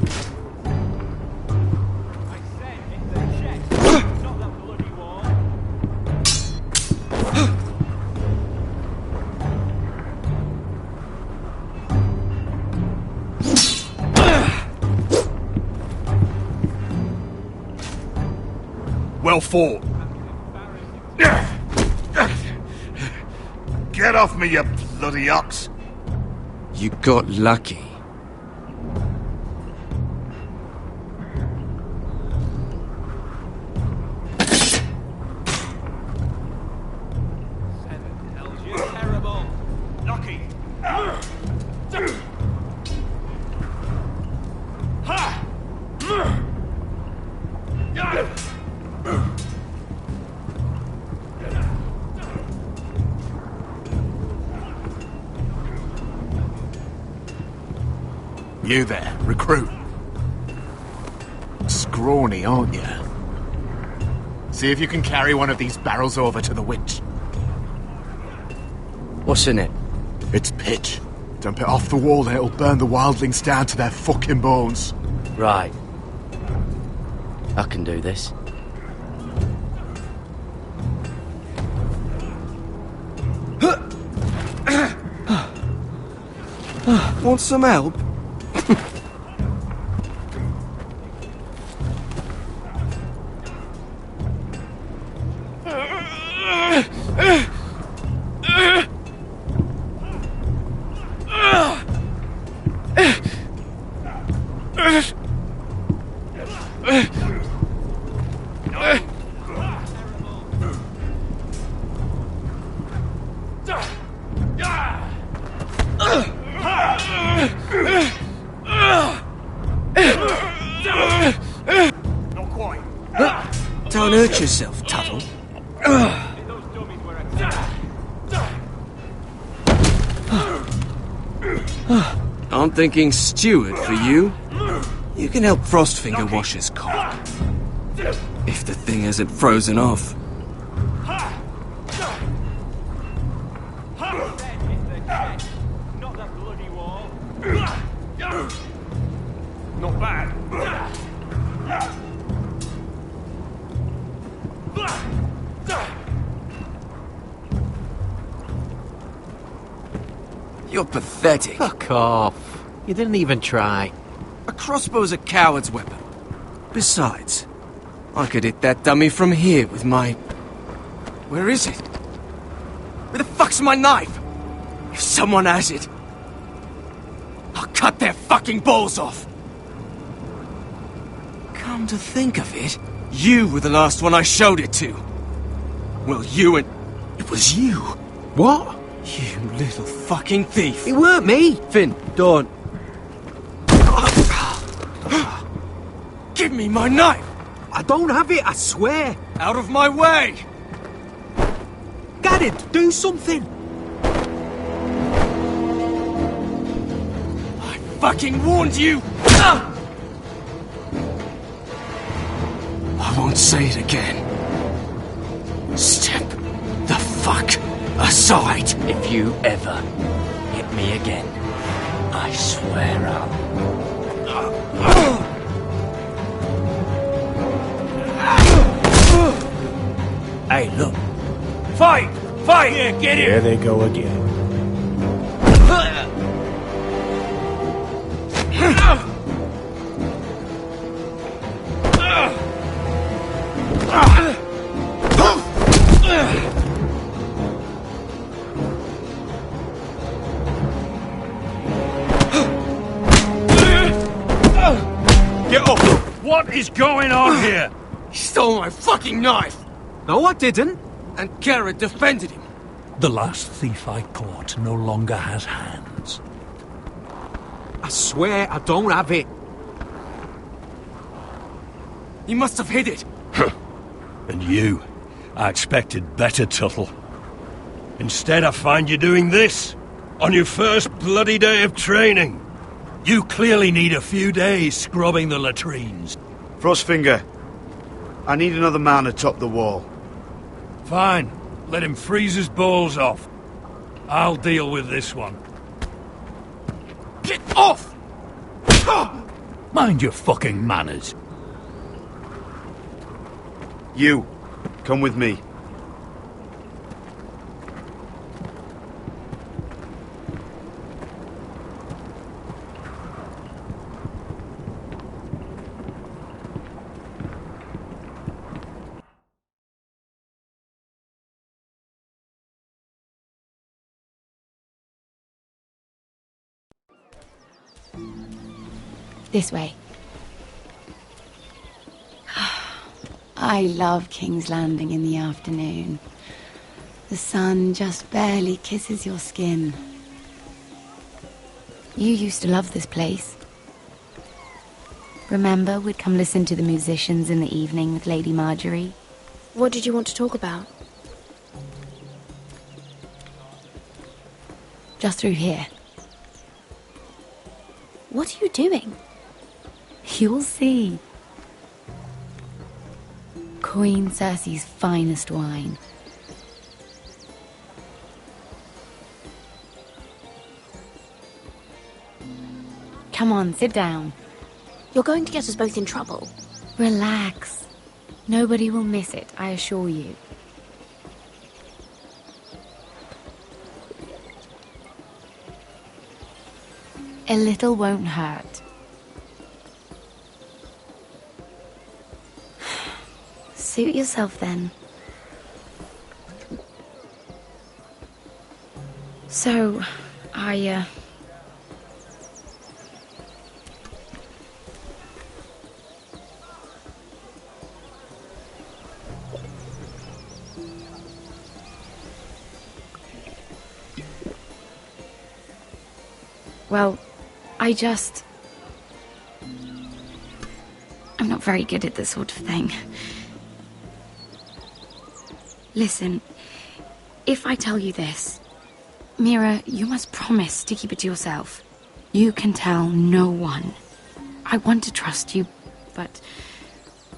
Speaker 18: Well fought.
Speaker 9: Get off me, you bloody ox!
Speaker 8: You got lucky.
Speaker 1: You're terrible.
Speaker 18: Lucky.
Speaker 20: You there, recruit. Scrawny, aren't you? See if you can carry one of these barrels over to the winch.
Speaker 14: What's in it?
Speaker 20: It's pitch. Dump it off the wall and it'll burn the wildlings down to their fucking bones.
Speaker 14: Right. I can do this.
Speaker 8: Want some help?
Speaker 18: Not quite.
Speaker 8: Don't hurt yourself, Tuttle. I'm thinking steward for you. You can help Frostfinger wash his cock. If the thing hasn't frozen off.
Speaker 1: Not that bloody wall.
Speaker 18: Not bad.
Speaker 8: You're pathetic.
Speaker 15: Fuck off. You didn't even try.
Speaker 8: A crossbow's a coward's weapon. Besides, I could hit that dummy from here with my... Where is it? Where the fuck's my knife? If someone has it, I'll cut their fucking balls off. Come to think of it, you were the last one I showed it to. Well, you and... It was you.
Speaker 15: What?
Speaker 8: You little fucking thief.
Speaker 15: It weren't me.
Speaker 8: Finn, don't. Give me my knife!
Speaker 15: I don't have it, I swear.
Speaker 8: Out of my way!
Speaker 15: Garrett, do something.
Speaker 8: I fucking warned you! I won't say it again. Step the fuck aside.
Speaker 14: If you ever hit me again, I swear I'll...
Speaker 18: Hey, look. Fight! Fight! Yeah, get it!
Speaker 11: There they go again.
Speaker 19: Get up!
Speaker 22: What is going on here?
Speaker 8: He stole my fucking knife!
Speaker 15: No, I didn't.
Speaker 8: And Garrett defended him.
Speaker 22: The last thief I caught no longer has hands.
Speaker 15: I swear I don't have it.
Speaker 8: You must have hid it.
Speaker 18: And you. I expected better, Tuttle. Instead, I find you doing this. On your first bloody day of training. You clearly need a few days scrubbing the latrines.
Speaker 4: Frostfinger, I need another man atop the wall.
Speaker 22: Fine. Let him freeze his balls off. I'll deal with this one.
Speaker 8: Get off!
Speaker 22: Mind your fucking manners.
Speaker 4: You, come with me.
Speaker 21: This way. I love King's Landing in the afternoon. The sun just barely kisses your skin. You used to love this place. Remember, we'd come listen to the musicians in the evening with Lady Marjorie?
Speaker 17: What did you want to talk about?
Speaker 21: Just through here.
Speaker 17: What are you doing?
Speaker 21: You'll see. Queen Cersei's finest wine. Come on, sit down.
Speaker 17: You're going to get us both in trouble.
Speaker 21: Relax. Nobody will miss it, I assure you. A little won't hurt. Suit yourself then. So, well, I'm not very good at this sort of thing. Listen, if I tell you this, Mira, you must promise to keep it to yourself. You can tell no one. I want to trust you, but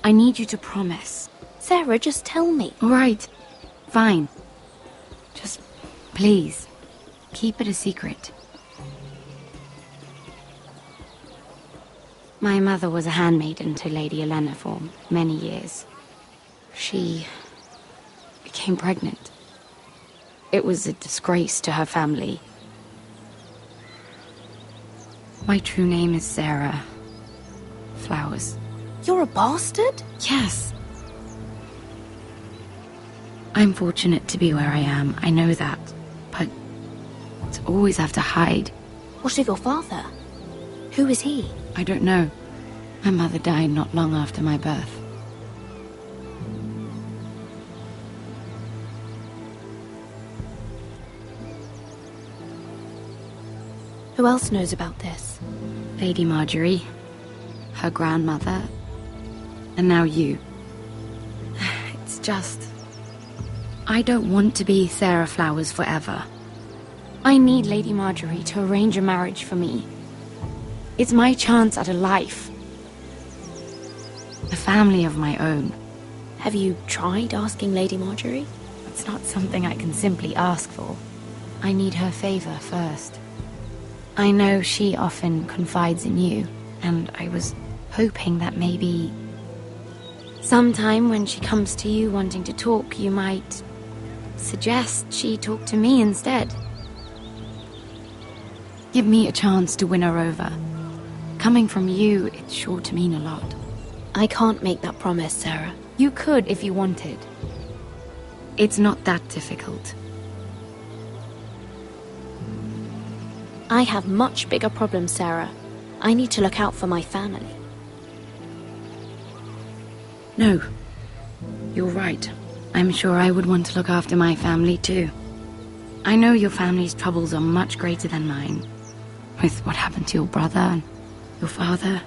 Speaker 21: I need you to promise.
Speaker 17: Sarah, just tell me.
Speaker 21: All right, fine. Just, please, keep it a secret. My mother was a handmaiden to Lady Olenna for many years. She became pregnant. It was a disgrace to her family. My true name is Sarah Flowers.
Speaker 17: You're a bastard?
Speaker 21: Yes. I'm fortunate to be where I am, I know that. But to always have to hide.
Speaker 17: What of your father? Who is he?
Speaker 21: I don't know. My mother died not long after my birth.
Speaker 17: Who else knows about this?
Speaker 21: Lady Marjorie, her grandmother, and now you. It's just... I don't want to be Sarah Flowers forever. I need Lady Marjorie to arrange a marriage for me. It's my chance at a life. A family of my own.
Speaker 17: Have you tried asking Lady Marjorie?
Speaker 21: It's not something I can simply ask for. I need her favor first. I know she often confides in you, and I was hoping that maybe sometime when she comes to you wanting to talk, you might suggest she talk to me instead. Give me a chance to win her over. Coming from you, it's sure to mean a lot.
Speaker 17: I can't make that promise, Sarah.
Speaker 21: You could if you wanted. It's not that difficult.
Speaker 17: I have much bigger problems, Sarah. I need to look out for my family.
Speaker 21: No. You're right. I'm sure I would want to look after my family too. I know your family's troubles are much greater than mine. With what happened to your brother and your father.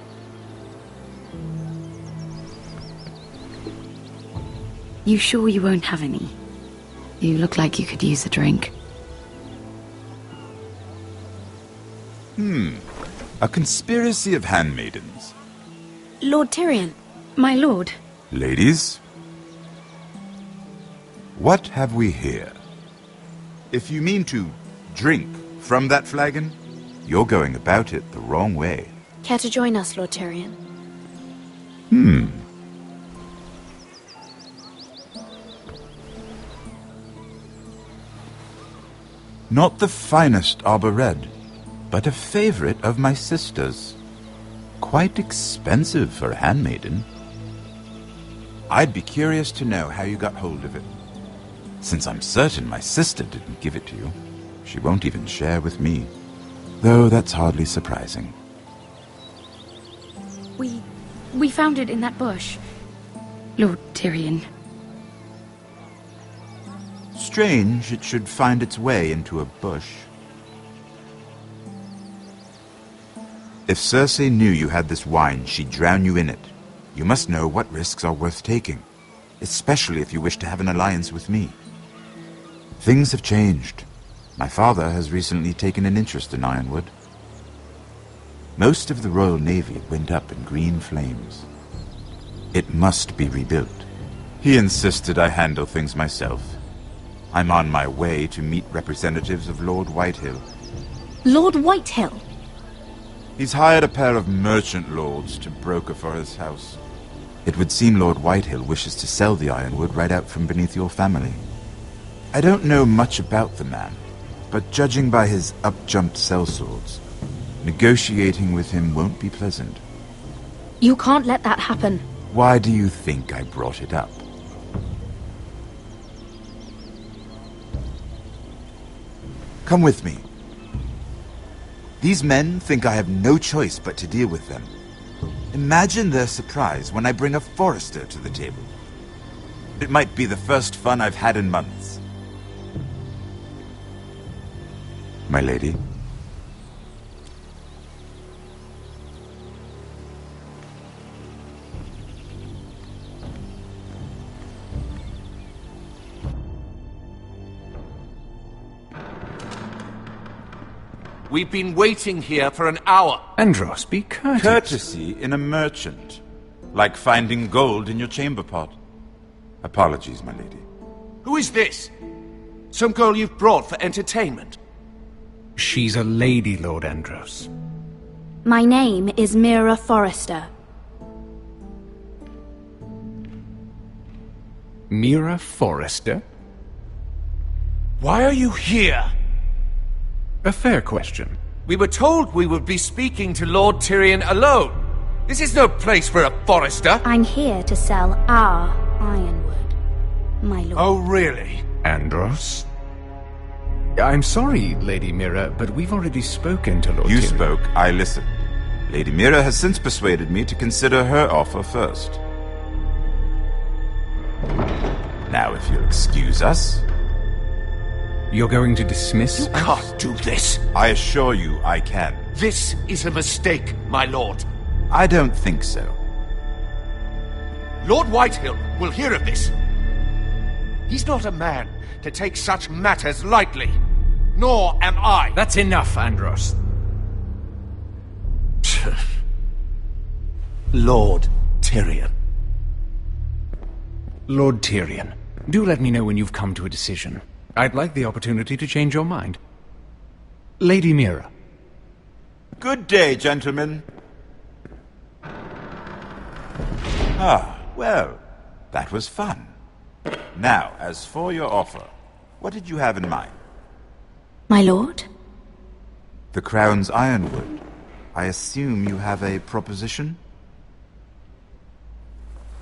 Speaker 21: You sure you won't have any? You look like you could use a drink.
Speaker 7: A conspiracy of handmaidens.
Speaker 21: Lord Tyrion. My lord.
Speaker 7: Ladies, what have we here? If you mean to drink from that flagon, you're going about it the wrong way.
Speaker 17: Care to join us, Lord Tyrion?
Speaker 7: Not the finest arbor red, but a favorite of my sister's. Quite expensive for a handmaiden. I'd be curious to know how you got hold of it. Since I'm certain my sister didn't give it to you, she won't even share with me. Though that's hardly surprising.
Speaker 21: We found it in that bush. Lord Tyrion.
Speaker 7: Strange it should find its way into a bush. If Cersei knew you had this wine, she'd drown you in it. You must know what risks are worth taking, especially if you wish to have an alliance with me. Things have changed. My father has recently taken an interest in Ironwood. Most of the Royal Navy went up in green flames. It must be rebuilt. He insisted I handle things myself. I'm on my way to meet representatives of Lord Whitehill.
Speaker 21: Lord Whitehill?
Speaker 7: He's hired a pair of merchant lords to broker for his house. It would seem Lord Whitehill wishes to sell the Ironwood right out from beneath your family. I don't know much about the man, but judging by his up-jumped sellswords, negotiating with him won't be pleasant.
Speaker 17: You can't let that happen.
Speaker 7: Why do you think I brought it up? Come with me. These men think I have no choice but to deal with them. Imagine their surprise when I bring a Forrester to the table. It might be the first fun I've had in months. My lady.
Speaker 19: We've been waiting here for an hour.
Speaker 9: Andros, be courteous.
Speaker 7: Courtesy in a merchant. Like finding gold in your chamber pot. Apologies, my lady.
Speaker 19: Who is this? Some girl you've brought for entertainment?
Speaker 9: She's a lady, Lord Andros.
Speaker 17: My name is Mira Forrester.
Speaker 9: Mira Forrester?
Speaker 19: Why are you here?
Speaker 9: A fair question.
Speaker 19: We were told we would be speaking to Lord Tyrion alone. This is no place for a Forrester.
Speaker 17: I'm here to sell our Ironwood, my lord.
Speaker 19: Oh, really?
Speaker 9: Andros? I'm sorry, Lady Mira, but we've already spoken to Lord
Speaker 7: You
Speaker 9: Tyrion.
Speaker 7: spoke, I listened. Lady Mira has since persuaded me to consider her offer first. Now, if you'll excuse us...
Speaker 9: You're going to dismiss
Speaker 19: You can't do this.
Speaker 7: I assure you I can.
Speaker 19: This is a mistake, my lord.
Speaker 7: I don't think so.
Speaker 19: Lord Whitehill will hear of this. He's not a man to take such matters lightly. Nor am I.
Speaker 9: That's enough, Andros.
Speaker 19: Lord Tyrion.
Speaker 9: Lord Tyrion, do let me know when you've come to a decision. I'd like the opportunity to change your mind. Lady Mira.
Speaker 7: Good day, gentlemen. Ah, well, that was fun. Now, as for your offer, what did you have in mind?
Speaker 17: My lord?
Speaker 7: The Crown's Ironwood. I assume you have a proposition?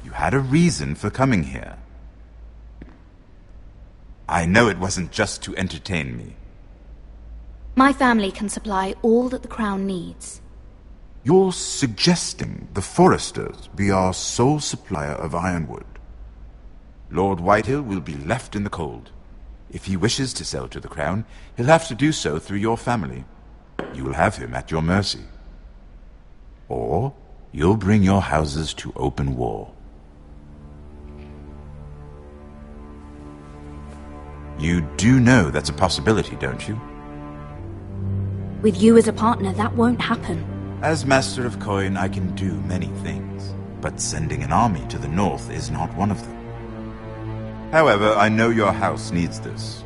Speaker 7: You had a reason for coming here. I know it wasn't just to entertain me.
Speaker 17: My family can supply all that the Crown needs.
Speaker 7: You're suggesting the Foresters be our sole supplier of ironwood. Lord Whitehill will be left in the cold. If he wishes to sell to the Crown, he'll have to do so through your family. You'll have him at your mercy. Or you'll bring your houses to open war. You do know that's a possibility, don't you?
Speaker 6: With you as a partner, that won't happen.
Speaker 7: As Master of Coin, I can do many things, but sending an army to the north is not one of them. However, I know your house needs this.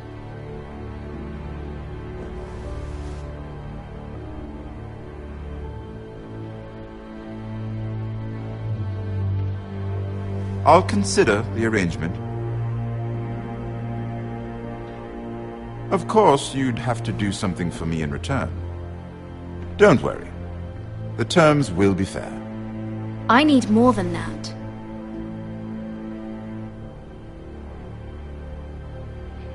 Speaker 7: I'll consider the arrangement. Of course, you'd have to do something for me in return. Don't worry. The terms will be fair.
Speaker 6: I need more than that.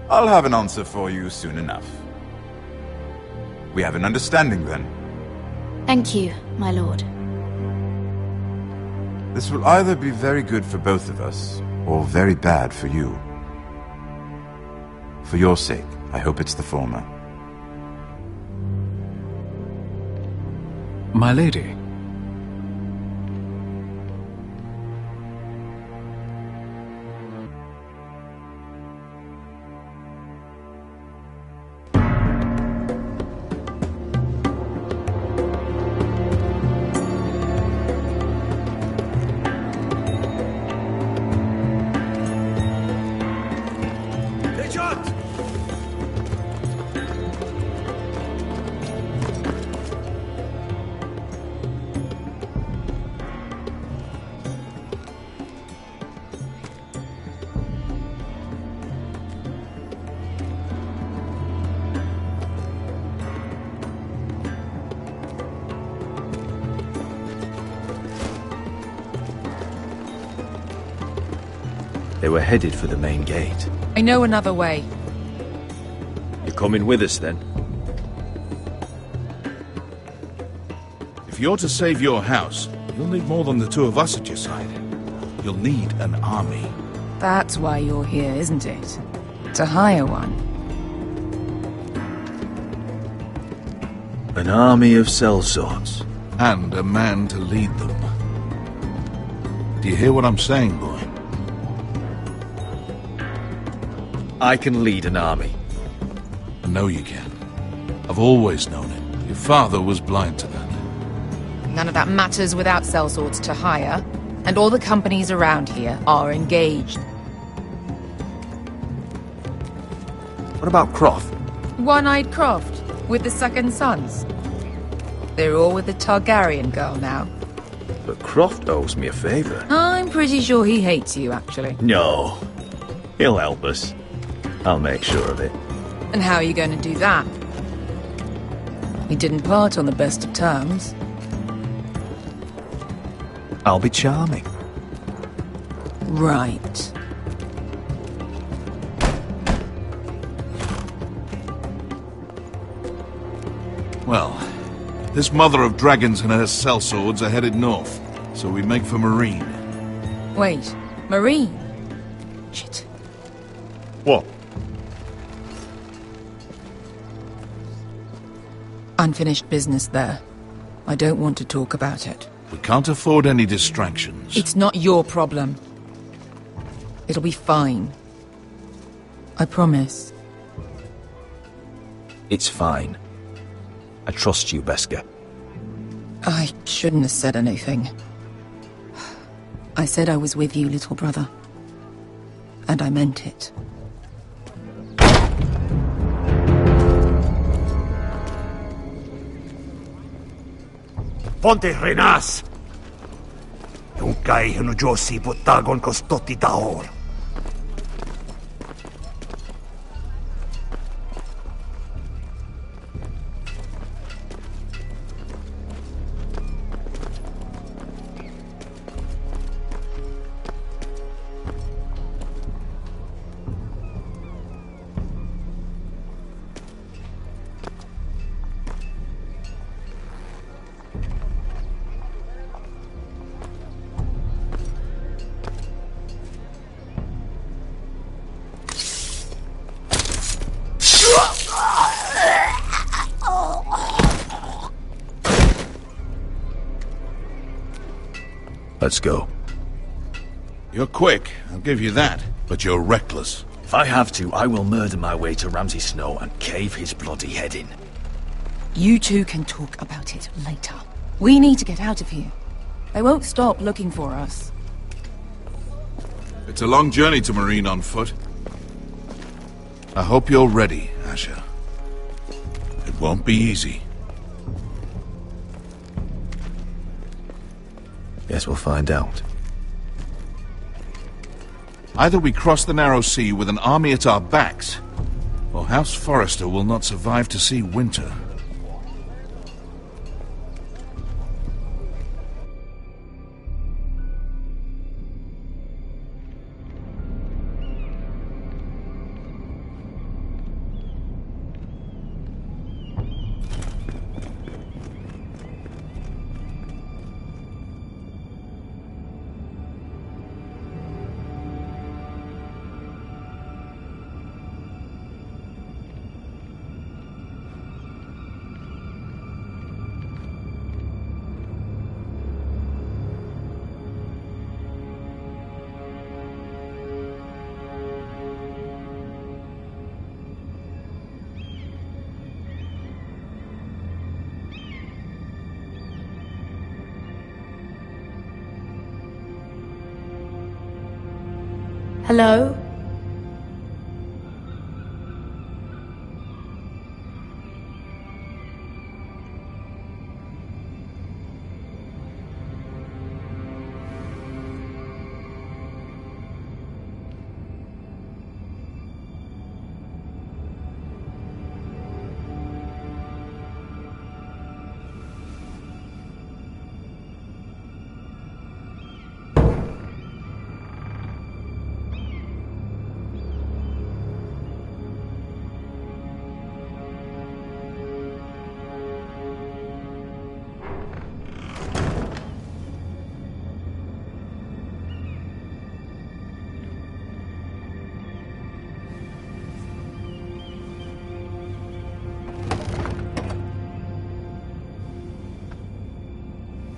Speaker 7: I'll have an answer for you soon enough. We have an understanding then.
Speaker 6: Thank you, my lord.
Speaker 7: This will either be very good for both of us, or very bad for you. For your sake, I hope it's the former.
Speaker 9: My lady.
Speaker 10: They were headed for the main gate.
Speaker 23: I know another way.
Speaker 10: You're coming with us, then?
Speaker 24: If you're to save your house, you'll need more than the two of us at your side. You'll need an army.
Speaker 23: That's why you're here, isn't it? To hire one.
Speaker 10: An army of sellswords.
Speaker 24: And a man to lead them. Do you hear what I'm saying, boy?
Speaker 10: I can lead an army.
Speaker 24: I know you can. I've always known it. Your father was blind to that.
Speaker 23: None of that matters without sellswords to hire, and all the companies around here are engaged.
Speaker 10: What about Croft?
Speaker 23: One-Eyed Croft, with the second sons. They're all with the Targaryen girl now.
Speaker 10: But Croft owes me a favor.
Speaker 23: I'm pretty sure he hates you, actually.
Speaker 10: No. He'll help us. I'll make sure of it.
Speaker 23: And how are you going to do that? We didn't part on the best of terms.
Speaker 10: I'll be charming.
Speaker 23: Right.
Speaker 24: Well, this mother of dragons and her sellswords are headed north, so we make for Marine.
Speaker 23: Wait, Marine? Shit.
Speaker 10: What?
Speaker 23: Unfinished business there. I don't want to talk about it.
Speaker 24: We can't afford any distractions.
Speaker 23: It's not your problem. It'll be fine. I promise.
Speaker 10: It's fine. I trust you, Beskha.
Speaker 23: I shouldn't have said anything. I said I was with you, little brother. And I meant it.
Speaker 4: Ponte Renas! Yung kay Josi putagon kostoti taor.
Speaker 24: Let's go. You're quick, I'll give you that, but you're reckless.
Speaker 3: If I have to, I will murder my way to Ramsay Snow and cave his bloody head in.
Speaker 23: You two can talk about it later. We need to get out of here. They won't stop looking for us.
Speaker 24: It's a long journey to Marine on foot. I hope you're ready, Asher. It won't be easy.
Speaker 3: Guess we'll find out.
Speaker 24: Either we cross the narrow sea with an army at our backs, or House Forrester will not survive to see winter.
Speaker 17: Hello?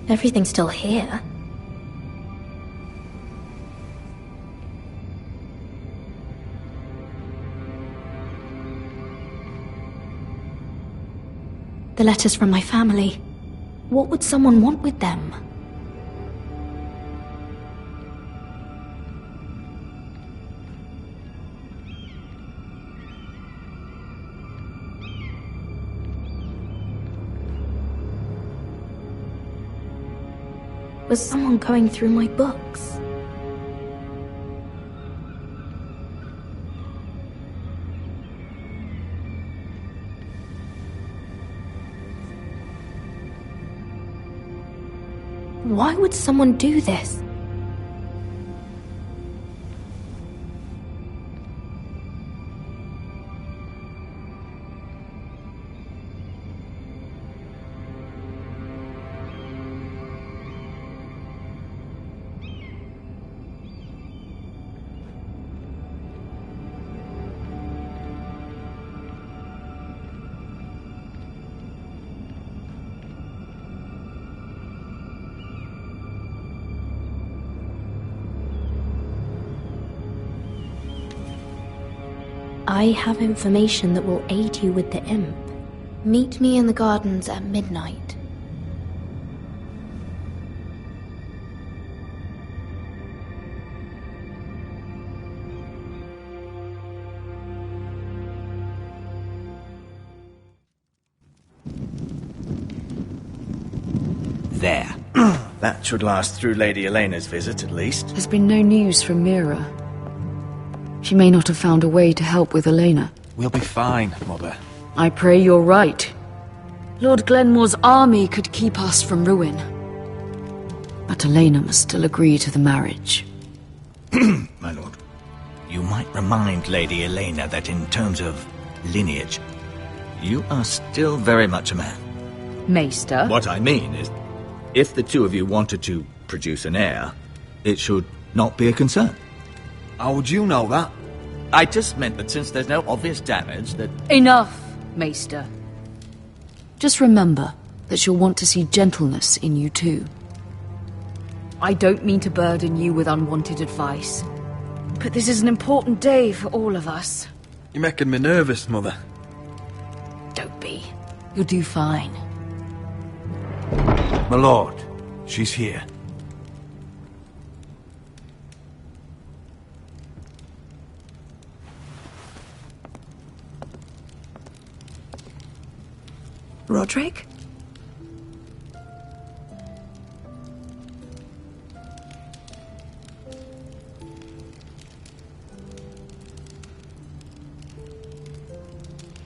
Speaker 17: Everything's still here. The letters from my family. What would someone want with them? Was someone going through my books? Why would someone do this? I have information that will aid you with the imp. Meet me in the gardens at midnight.
Speaker 3: There. That should last through Lady Elena's visit, at least.
Speaker 12: There's been no news from Mira. She may not have found a way to help with Elena.
Speaker 9: We'll be fine, Mother.
Speaker 12: I pray you're right. Lord Glenmore's army could keep us from ruin. But Elena must still agree to the marriage.
Speaker 3: My lord. You might remind Lady Elena that in terms of lineage, you are still very much a man.
Speaker 12: Maester?
Speaker 3: What I mean is, if the two of you wanted to produce an heir, it should not be a concern.
Speaker 8: How would you know that?
Speaker 3: I just meant that since there's no obvious damage, that...
Speaker 12: Enough, Maester. Just remember that she'll want to see gentleness in you too. I don't mean to burden you with unwanted advice, but this is an important day for all of us.
Speaker 8: You're making me nervous, Mother.
Speaker 12: Don't be. You'll do fine.
Speaker 18: My lord, she's here.
Speaker 23: Roderick?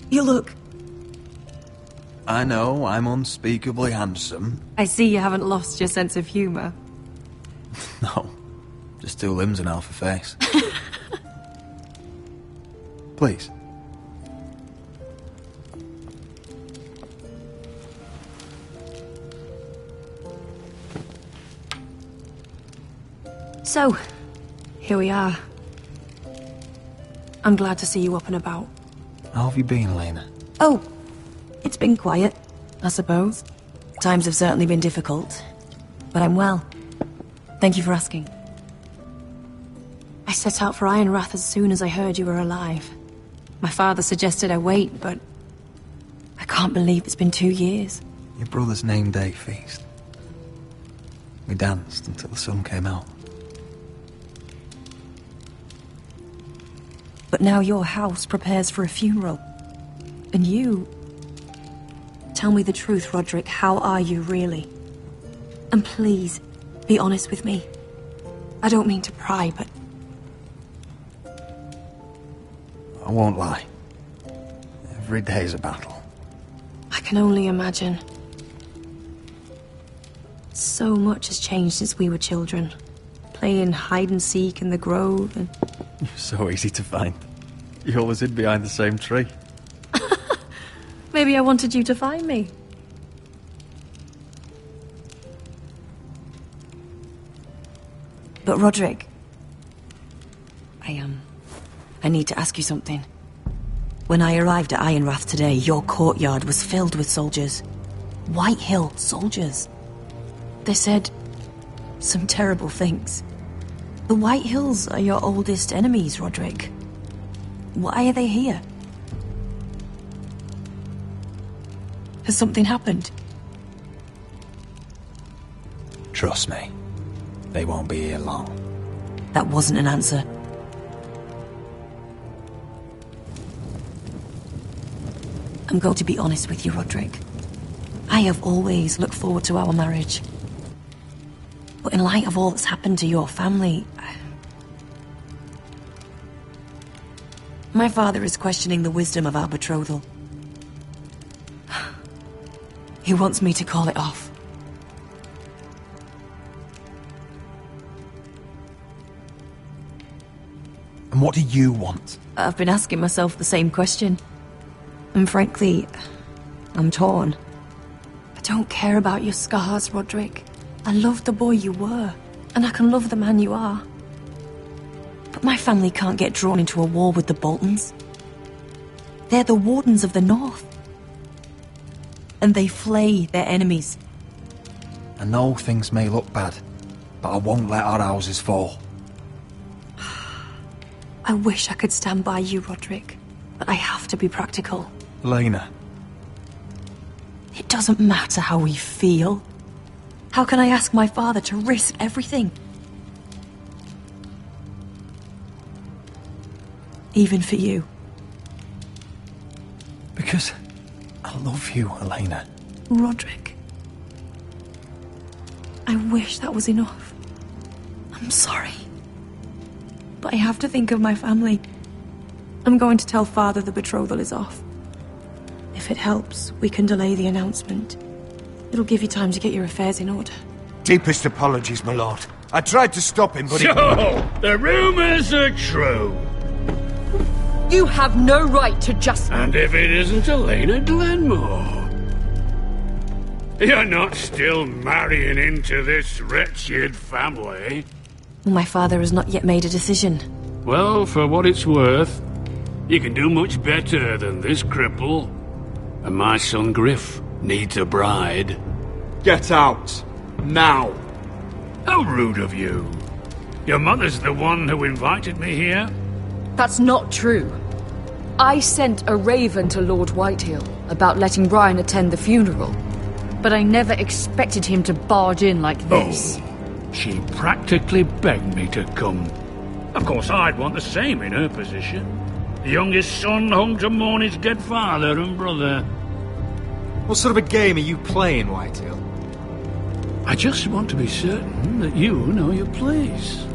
Speaker 23: You look...
Speaker 8: I know, I'm unspeakably handsome.
Speaker 23: I see you haven't lost your sense of humour.
Speaker 8: No, just 2 limbs and half a face. Please.
Speaker 23: So, here we are. I'm glad to see you up and about.
Speaker 8: How have you been, Lena?
Speaker 23: Oh, it's been quiet, I suppose. Times have certainly been difficult, but I'm well. Thank you for asking. I set out for Ironrath as soon as I heard you were alive. My father suggested I wait, but I can't believe it's been 2 years.
Speaker 8: Your brother's name day feast. We danced until the sun came out.
Speaker 23: But now your house prepares for a funeral. And you... Tell me the truth, Roderick. How are you, really? And please, be honest with me. I don't mean to pry, but...
Speaker 8: I won't lie. Every day's a battle.
Speaker 23: I can only imagine. So much has changed since we were children. Playing hide-and-seek in the grove and...
Speaker 8: You're so easy to find. You always hid behind the same tree.
Speaker 23: Maybe I wanted you to find me. But Roderick... I need to ask you something. When I arrived at Ironrath today, your courtyard was filled with soldiers. White Hill soldiers. They said some terrible things. The White Hills are your oldest enemies, Roderick. Why are they here? Has something happened?
Speaker 8: Trust me, they won't be here long.
Speaker 23: That wasn't an answer. I'm going to be honest with you, Roderick. I have always looked forward to our marriage. But in light of all that's happened to your family... My father is questioning the wisdom of our betrothal. He wants me to call it off.
Speaker 8: And what do you want?
Speaker 23: I've been asking myself the same question. And frankly, I'm torn. I don't care about your scars, Roderick. I love the boy you were, and I can love the man you are. But my family can't get drawn into a war with the Boltons. They're the Wardens of the North. And they flay their enemies.
Speaker 8: I know things may look bad, but I won't let our houses fall.
Speaker 23: I wish I could stand by you, Roderick, but I have to be practical.
Speaker 8: Lena.
Speaker 23: It doesn't matter how we feel. How can I ask my father to risk everything? Even for you.
Speaker 8: Because I love you, Elena.
Speaker 23: Roderick. I wish that was enough. I'm sorry. But I have to think of my family. I'm going to tell Father the betrothal is off. If it helps, we can delay the announcement. It'll give you time to get your affairs in order.
Speaker 4: Deepest apologies, my lord. I tried to stop him, but
Speaker 11: So, the rumours are true.
Speaker 12: You have no right to just...
Speaker 11: And if it isn't Elena Glenmore? You're not still marrying into this wretched family?
Speaker 23: My father has not yet made a decision.
Speaker 11: Well, for what it's worth, you can do much better than this cripple. And my son Griff needs a bride.
Speaker 2: Get out. Now.
Speaker 11: How rude of you. Your mother's the one who invited me here?
Speaker 12: That's not true. I sent a raven to Lord Whitehill about letting Brian attend the funeral, but I never expected him to barge in like this.
Speaker 11: Oh, she practically begged me to come. Of course, I'd want the same in her position. The youngest son home to mourn his dead father and brother.
Speaker 8: What sort of a game are you playing, Whitehill?
Speaker 11: I just want to be certain that you know your place.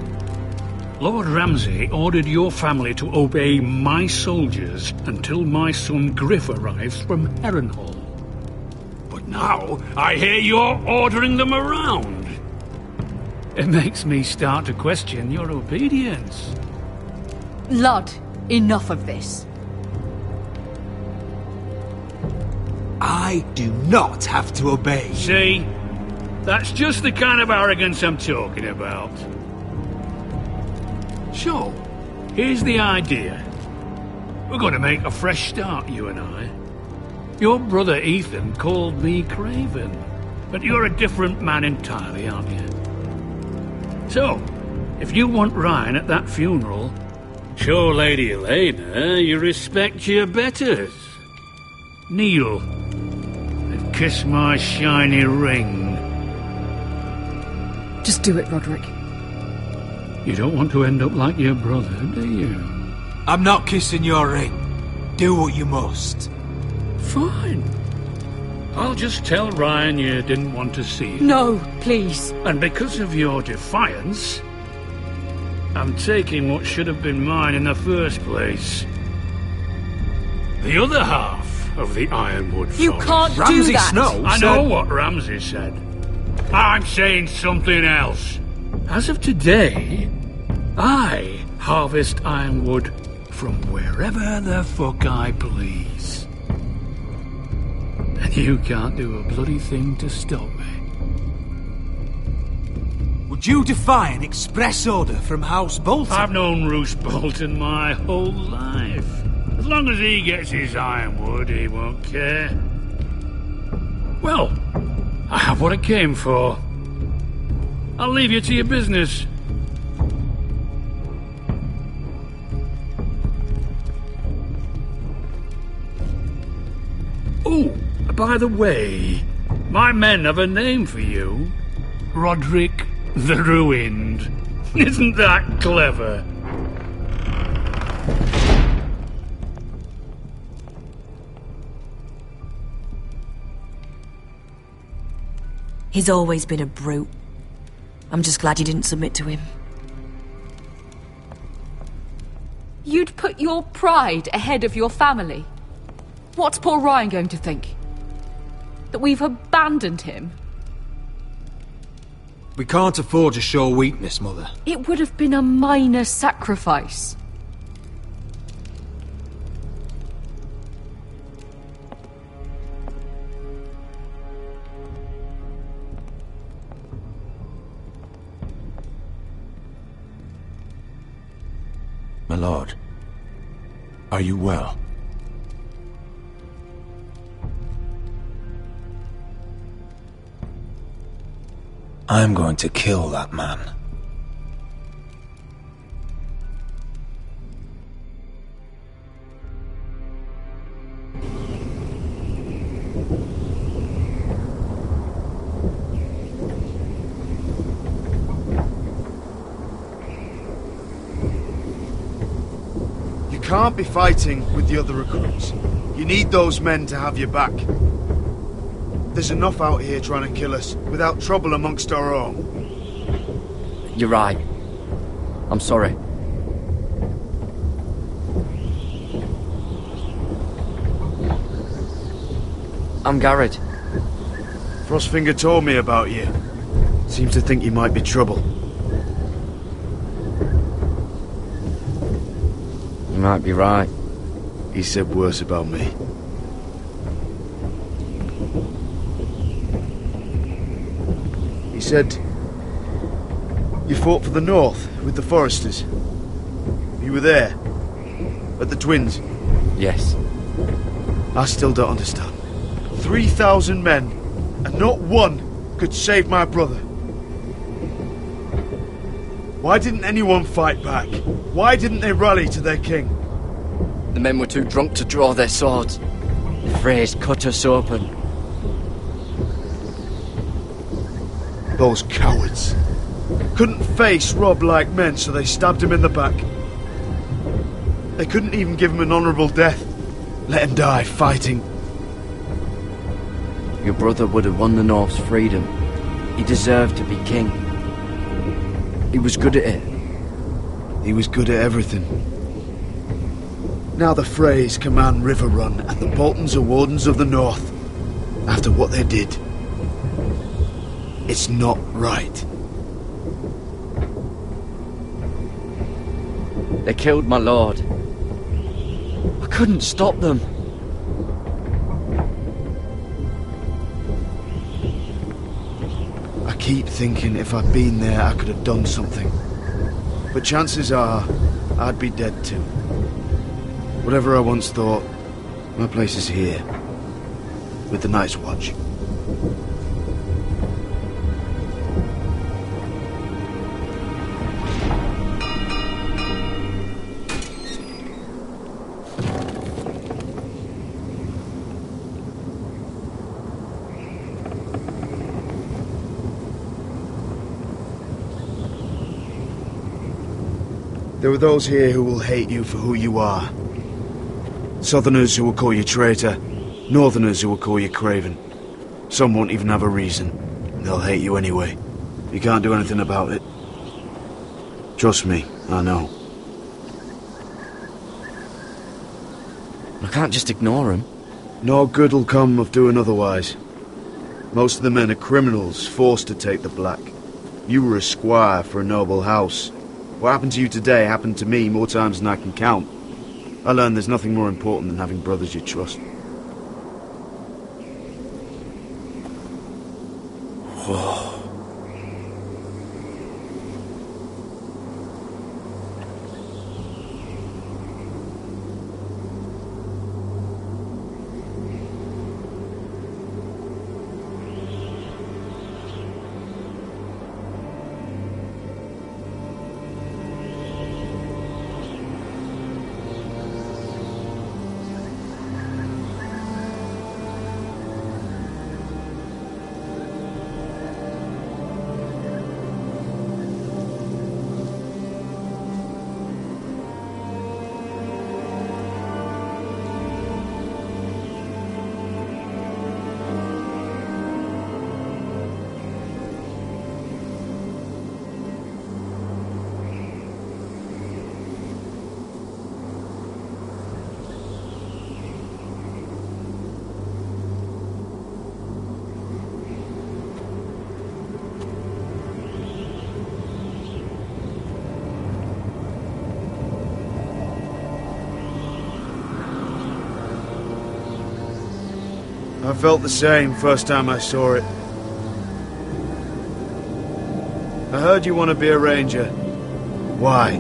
Speaker 11: Lord Ramsay ordered your family to obey my soldiers until my son Griff arrives from Harrenhal. But now I hear you're ordering them around. It makes me start to question your obedience.
Speaker 12: Lud, enough of this.
Speaker 8: I do not have to obey.
Speaker 11: See? That's just the kind of arrogance I'm talking about. So, here's the idea. We're going to make a fresh start, you and I. Your brother Ethan called me Craven, but you're a different man entirely, aren't you? So, if you want Ryan at that funeral, show Lady Elena you respect your betters. Kneel and kiss my shiny ring.
Speaker 12: Just do it, Roderick.
Speaker 11: You don't want to end up like your brother, do you?
Speaker 8: I'm not kissing your ring. Do what you must.
Speaker 11: Fine. I'll just tell Ryan you didn't want to see him.
Speaker 12: No, please.
Speaker 11: And because of your defiance, I'm taking what should have been mine in the first place. The other half of the Ironwood Forest.
Speaker 12: You can't do
Speaker 8: Ramsay
Speaker 12: that!
Speaker 8: Snow
Speaker 11: I
Speaker 8: said...
Speaker 11: know what Ramsay said. I'm saying something else. As of today, I harvest ironwood from wherever the fuck I please. And you can't do a bloody thing to stop me.
Speaker 8: Would you defy an express order from House Bolton?
Speaker 11: I've known Roose Bolton my whole life. As long as he gets his ironwood, he won't care. Well, I have what I came for. I'll leave you to your business. Oh, by the way, my men have a name for you. Roderick the Ruined. Isn't that clever?
Speaker 23: He's always been a brute. I'm just glad you didn't submit to him.
Speaker 12: You'd put your pride ahead of your family. What's poor Ryan going to think? That we've abandoned him?
Speaker 8: We can't afford to show weakness, Mother.
Speaker 12: It would have been a minor sacrifice.
Speaker 7: My lord, are you well?
Speaker 2: I'm going to kill that man.
Speaker 5: You can't be fighting with the other recruits. You need those men to have your back. There's enough out here trying to kill us, without trouble amongst our own.
Speaker 13: You're right. I'm sorry. I'm Garrett.
Speaker 5: Frostfinger told me about you. Seems to think you might be trouble.
Speaker 13: You might be right.
Speaker 5: He said worse about me. He said you fought for the North with the Foresters. You were there, at the Twins.
Speaker 13: Yes.
Speaker 5: I still don't understand. 3,000 men, and not one could save my brother. Why didn't anyone fight back? Why didn't they rally to their king?
Speaker 13: The men were too drunk to draw their swords. The Freys cut us open.
Speaker 5: Those cowards. Couldn't face Robb like men, so they stabbed him in the back. They couldn't even give him an honourable death. Let him die fighting.
Speaker 13: Your brother would have won the North's freedom. He deserved to be king. He was good at it.
Speaker 5: He was good at everything. Now the Freys command Riverrun, and the Boltons are Wardens of the North. After what they did. It's not right.
Speaker 13: They killed my lord. I couldn't stop them.
Speaker 5: I keep thinking if I'd been there, I could have done something. But chances are, I'd be dead too. Whatever I once thought, my place is here. With the Night's Watch. There are those here who will hate you for who you are. Southerners who will call you traitor. Northerners who will call you craven. Some won't even have a reason. They'll hate you anyway. You can't do anything about it. Trust me, I know.
Speaker 13: I can't just ignore him.
Speaker 5: No good will come of doing otherwise. Most of the men are criminals, forced to take the black. You were a squire for a noble house. What happened to you today happened to me more times than I can count. I learned there's nothing more important than having brothers you trust. Whoa. I felt the same first time I saw it. I heard you want to be a ranger. Why?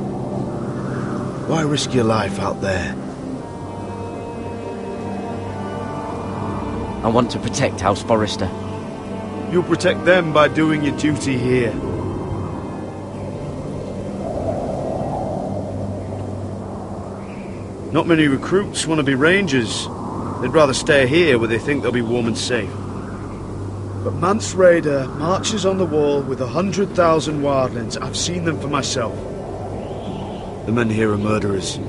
Speaker 5: Why risk your life out there?
Speaker 13: I want to protect House Forrester.
Speaker 5: You'll protect them by doing your duty here. Not many recruits want to be rangers. They'd rather stay here where they think they'll be warm and safe. But Mance Rayder marches on the wall with 100,000 wildlings. I've seen them for myself. The men here are murderers,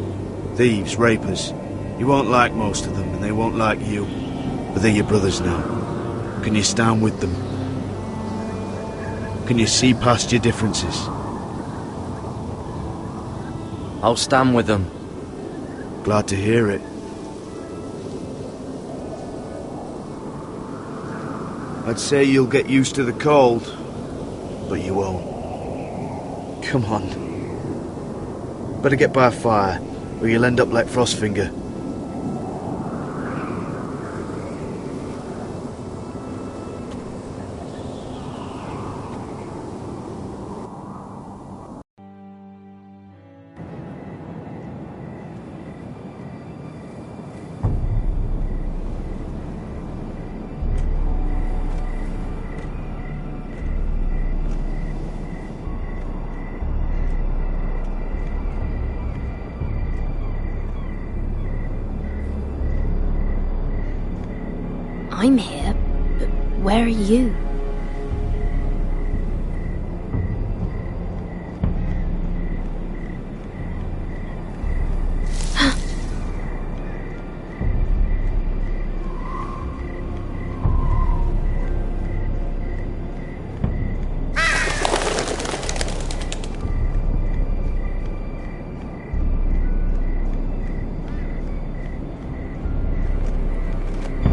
Speaker 5: thieves, rapers. You won't like most of them, and they won't like you. But they're your brothers now. Can you stand with them? Can you see past your differences?
Speaker 13: I'll stand with them.
Speaker 5: Glad to hear it. I'd say you'll get used to the cold, but you won't. Come on. Better get by a fire, or you'll end up like Frostfinger.
Speaker 17: I'm here, but where are you?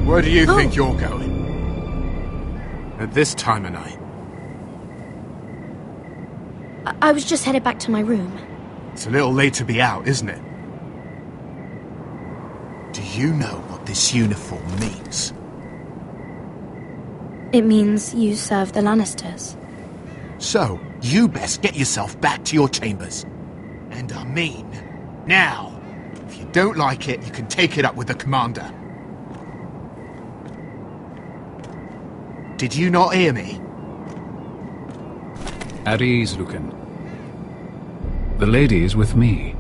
Speaker 8: Where do you think you're going? At this time of night?
Speaker 17: I was just headed back to my room.
Speaker 8: It's a little late to be out, isn't it? Do you know what this uniform means?
Speaker 17: It means you serve the Lannisters.
Speaker 8: So, you best get yourself back to your chambers. And I mean, now. If you don't like it, you can take it up with the commander. Did you not hear me?
Speaker 9: At ease, Lucan. The lady is with me.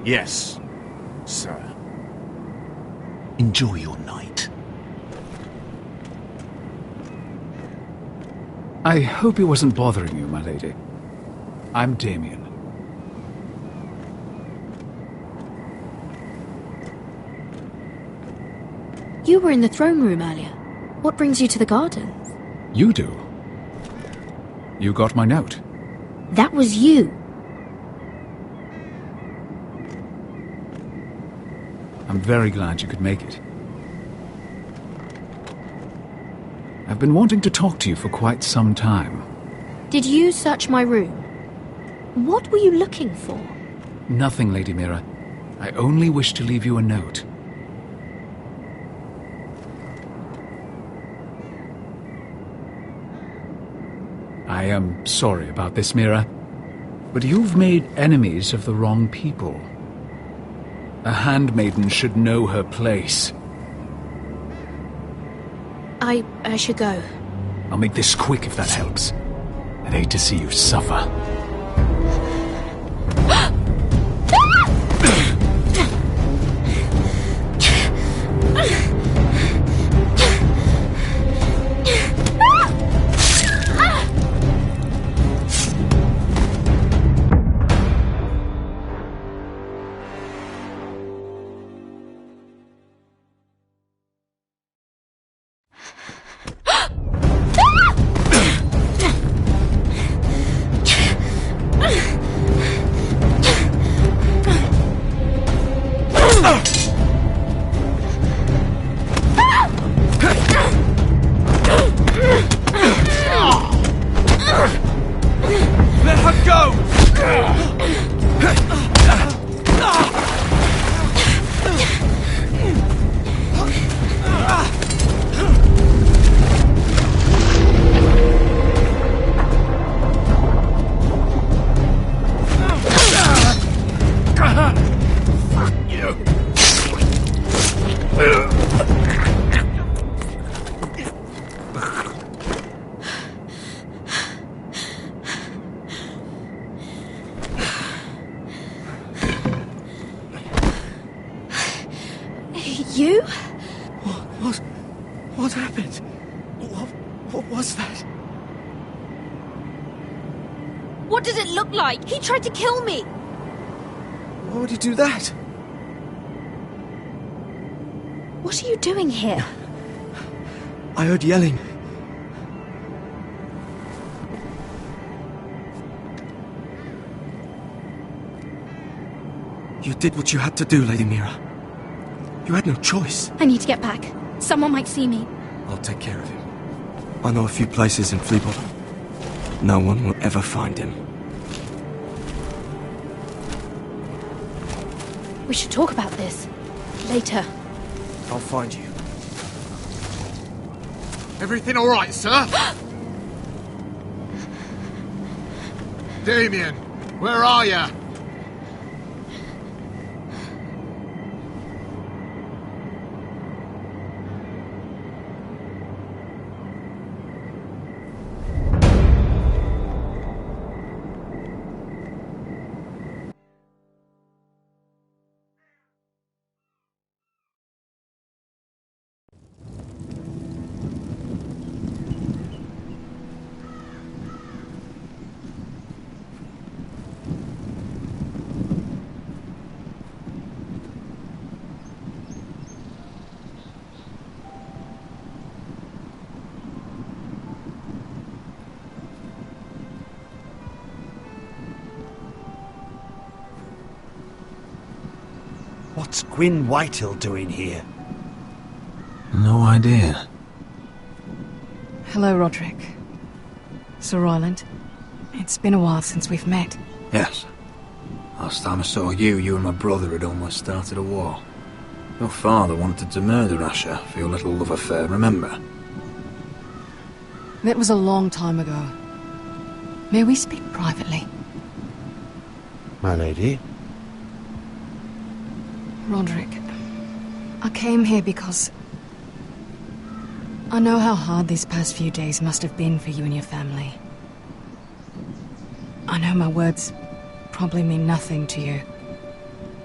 Speaker 8: Yes, sir. Enjoy your night.
Speaker 9: I hope he wasn't bothering you, my lady. I'm Damien.
Speaker 17: You were in the throne room earlier. What brings you to the gardens?
Speaker 9: You do. You got my note.
Speaker 17: That was you.
Speaker 9: I'm very glad you could make it. I've been wanting to talk to you for quite some time.
Speaker 17: Did you search my room? What were you looking for?
Speaker 9: Nothing, Lady Mira. I only wish to leave you a note. I am sorry about this, Mira, but you've made enemies of the wrong people. A handmaiden should know her place.
Speaker 17: I should go.
Speaker 9: I'll make this quick if that helps. I'd hate to see you suffer.
Speaker 8: Let her go!
Speaker 17: You?
Speaker 8: What happened? What was that?
Speaker 17: What does it look like? He tried to kill me!
Speaker 8: Why would he do that?
Speaker 17: What are you doing here?
Speaker 8: I heard yelling. You did what you had to do, Lady Mira. You had no choice.
Speaker 17: I need to get back. Someone might see me.
Speaker 8: I'll take care of him. I know a few places in Fleabottom. No one will ever find him.
Speaker 17: We should talk about this. Later.
Speaker 8: I'll find you. Everything all right, sir? Damien, where are you?
Speaker 4: What's Gwyn Whitehill doing here?
Speaker 2: No idea.
Speaker 23: Hello, Roderick. Sir Royland. It's been a while since we've met.
Speaker 9: Yes. Last time I saw you and my brother had almost started a war. Your father wanted to murder Asher for your little love affair, remember?
Speaker 23: That was a long time ago. May we speak privately?
Speaker 4: My lady?
Speaker 23: Roderick, I came here because I know how hard these past few days must have been for you and your family. I know my words probably mean nothing to you,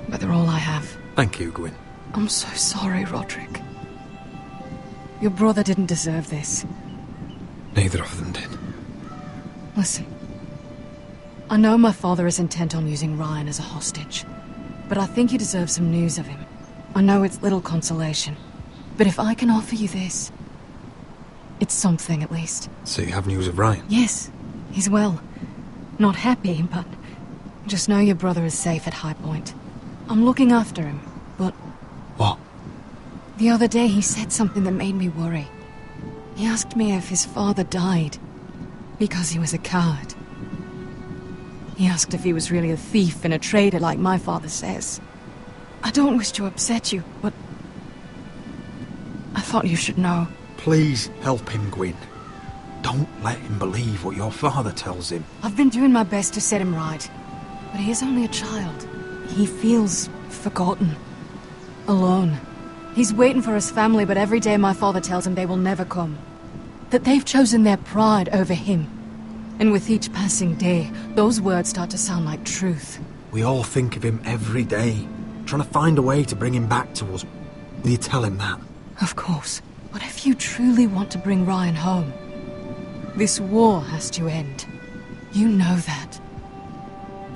Speaker 23: but they're all I have.
Speaker 9: Thank you, Gwyn.
Speaker 23: I'm so sorry, Roderick. Your brother didn't deserve this.
Speaker 9: Neither of them did.
Speaker 23: Listen, I know my father is intent on using Ryan as a hostage, but I think you deserve some news of him. I know it's little consolation, but if I can offer you this, it's something at least.
Speaker 9: So you have news of Ryan?
Speaker 23: Yes, he's well. Not happy, but just know your brother is safe at High Point. I'm looking after him, but...
Speaker 9: What?
Speaker 23: The other day he said something that made me worry. He asked me if his father died because he was a coward. He asked if he was really a thief and a traitor like my father says. I don't wish to upset you, but I thought you should know.
Speaker 9: Please help him, Gwyn. Don't let him believe what your father tells him.
Speaker 23: I've been doing my best to set him right, but he is only a child. He feels forgotten, alone. He's waiting for his family, but every day my father tells him they will never come. That they've chosen their pride over him. And with each passing day, those words start to sound like truth.
Speaker 9: We all think of him every day, trying to find a way to bring him back to us. Will you tell him that?
Speaker 23: Of course. But if you truly want to bring Ryan home, this war has to end. You know that.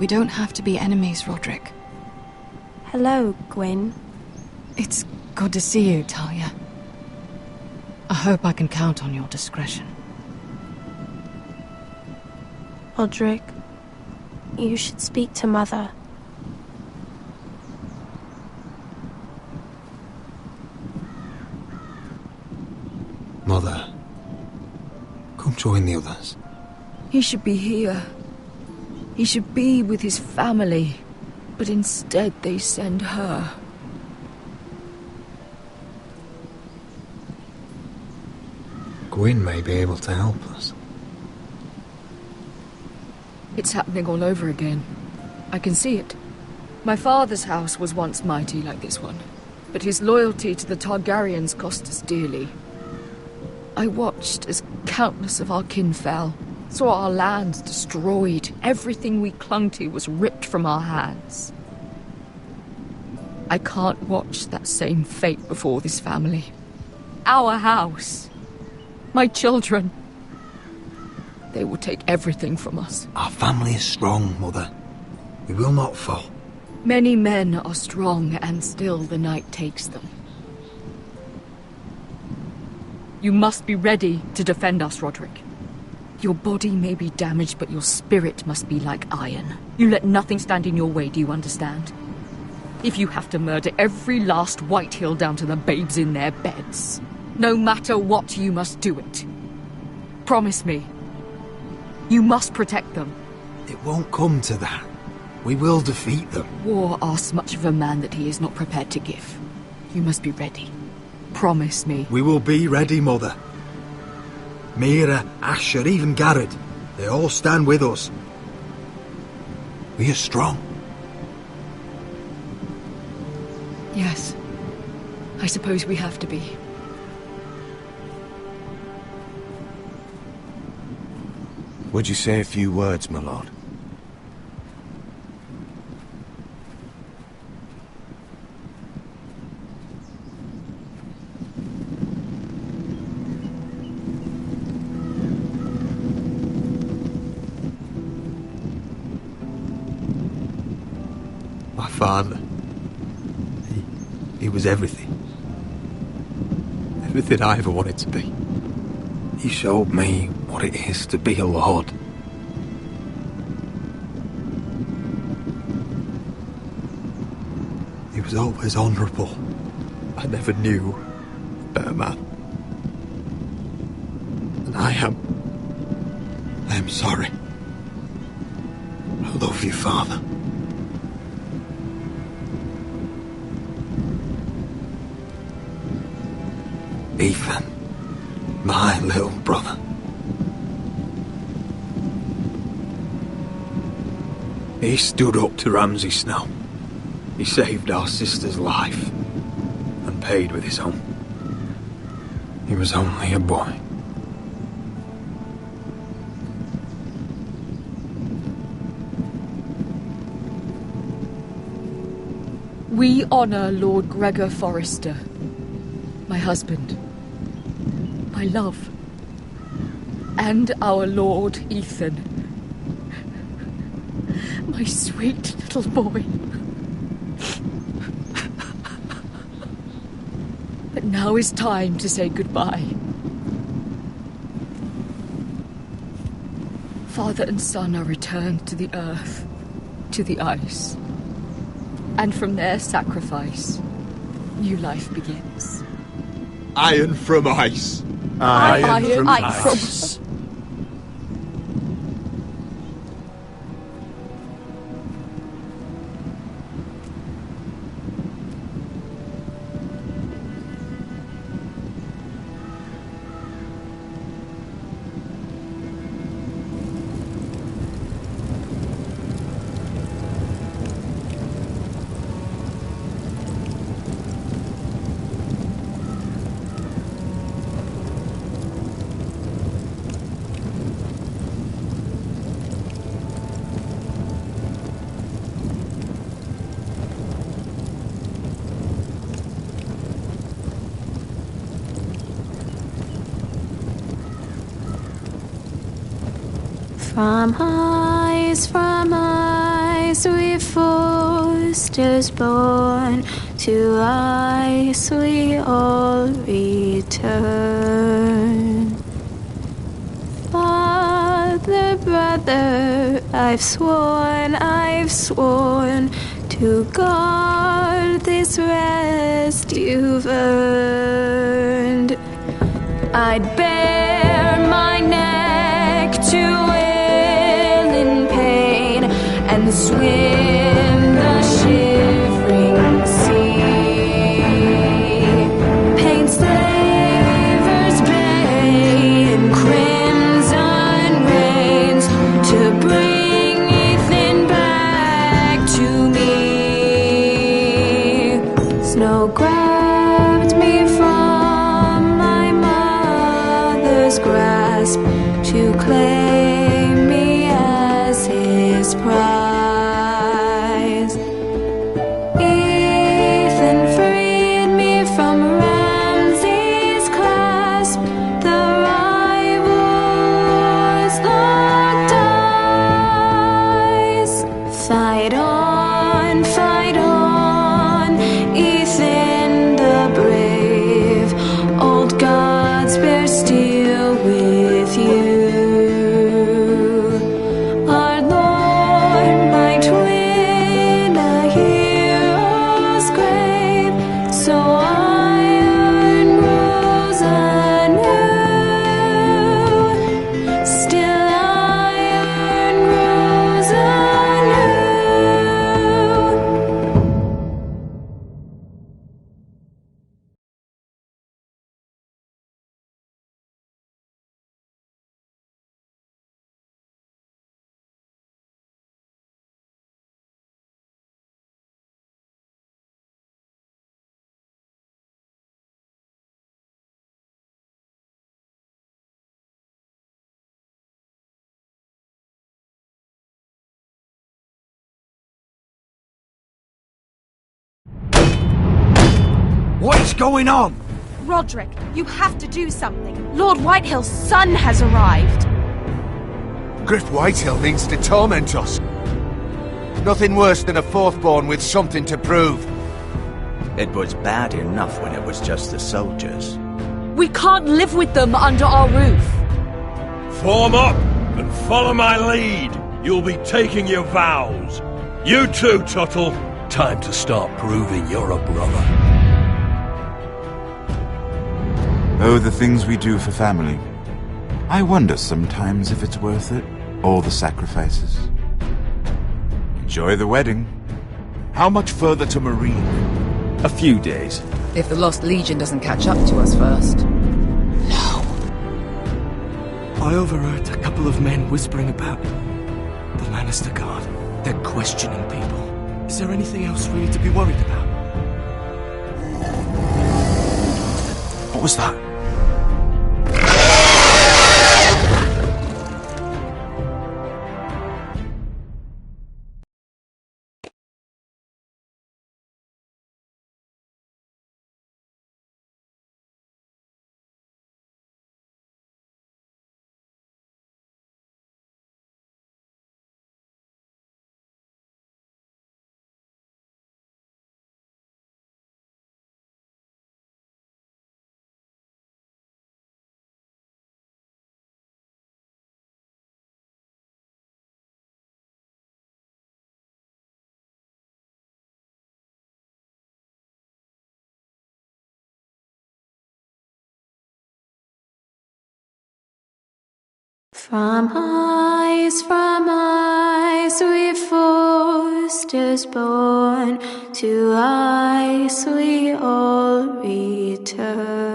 Speaker 23: We don't have to be enemies, Roderick.
Speaker 17: Hello, Gwyn.
Speaker 23: It's good to see you, Talia. I hope I can count on your discretion.
Speaker 17: Roderick, you should speak to Mother.
Speaker 9: Mother, come join the others.
Speaker 12: He should be here. He should be with his family. But instead they send her.
Speaker 9: Gwyn may be able to help us.
Speaker 12: It's happening all over again. I can see it. My father's house was once mighty like this one, but his loyalty to the Targaryens cost us dearly. I watched as countless of our kin fell, saw our lands destroyed, everything we clung to was ripped from our hands. I can't watch that same fate before this family. Our house. My children. They will take everything from us.
Speaker 9: Our family is strong, Mother. We will not fall.
Speaker 12: Many men are strong, and still the night takes them. You must be ready to defend us, Roderick. Your body may be damaged, but your spirit must be like iron. You let nothing stand in your way, do you understand? If you have to murder every last Whitehill down to the babes in their beds, no matter what, you must do it. Promise me. You must protect them.
Speaker 9: It won't come to that. We will defeat them.
Speaker 12: War asks much of a man that he is not prepared to give. You must be ready. Promise me.
Speaker 9: We will be ready, Mother. Mira, Asher, even Garrett. They all stand with us. We are strong.
Speaker 12: Yes. I suppose we have to be.
Speaker 18: Would you say a few words, my lord?
Speaker 9: My father. He was everything. Everything I ever wanted to be. He showed me what it is to be a lord. He
Speaker 1: was always honourable. I never knew a better man. And I am sorry. I love you, Father. Ethan, my little brother. He stood up to Ramsay Snow. He saved our sister's life and paid with his own. He was only a boy.
Speaker 12: We honour Lord Gregor Forrester, my husband, my love, and our Lord Ethan, my sweet little boy. But now is time to say goodbye. Father and son are returned to the earth, to the ice. And from their sacrifice, new life begins.
Speaker 1: Iron from ice.
Speaker 12: Iron from ice.
Speaker 21: From ice, we Forresters born, to ice we all return. Father, brother, I've sworn to guard this rest you've earned. I'd bare my neck to and swim the shivering sea. Paint Slaver's Bay in crimson rains to bring Ethan back to me. Snow grabbed me from my mother's grasp to claim me as his prize.
Speaker 8: What's going on?
Speaker 23: Roderick, you have to do something. Lord Whitehill's son has arrived.
Speaker 19: Griff Whitehill means to torment us. Nothing worse than a fourth-born with something to prove.
Speaker 3: It was bad enough when it was just the soldiers.
Speaker 12: We can't live with them under our roof.
Speaker 18: Form up and follow my lead. You'll be taking your vows. You too, Tuttle. Time to start proving you're a brother.
Speaker 7: Oh, the things we do for family. I wonder sometimes if it's worth it, all the sacrifices. Enjoy the wedding.
Speaker 24: How much further to Marine?
Speaker 14: A few days.
Speaker 15: If the Lost Legion doesn't catch up to us first.
Speaker 8: I overheard a couple of men whispering about the Lannister Guard. They're questioning people. Is there anything else we need to be worried about?
Speaker 24: What was that?
Speaker 16: From ice we foresters born, to ice we all return.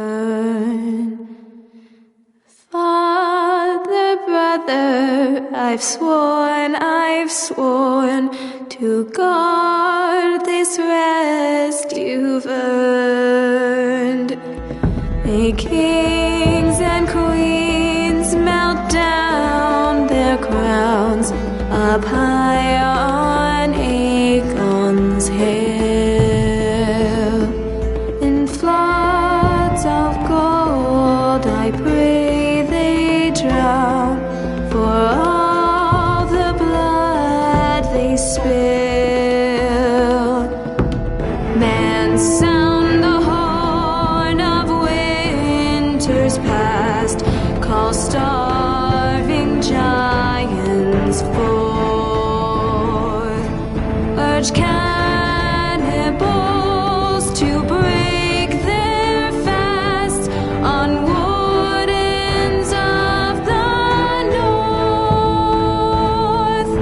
Speaker 16: Father, brother, I've sworn to guard this rest you've earned. May kings and queens melt down their crowns up high on Aegon's hill. In floods of gold I pray they drown, for all the blood they spill. Men sound the horn of winter's past, call starving giants forth, urge cannibals to break their fast on wardens of the north.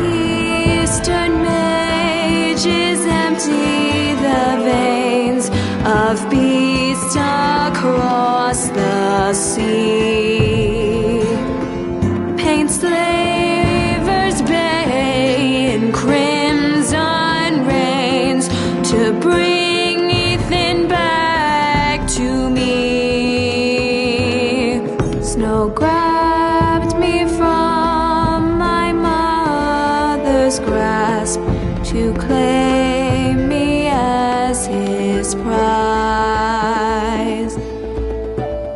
Speaker 16: Eastern mages empty the veins of beasts across the sea. Paint slavers bay in crimson rains to bring Ethan back to me. Snow grabbed me from my mother's grasp to claim me as his prize.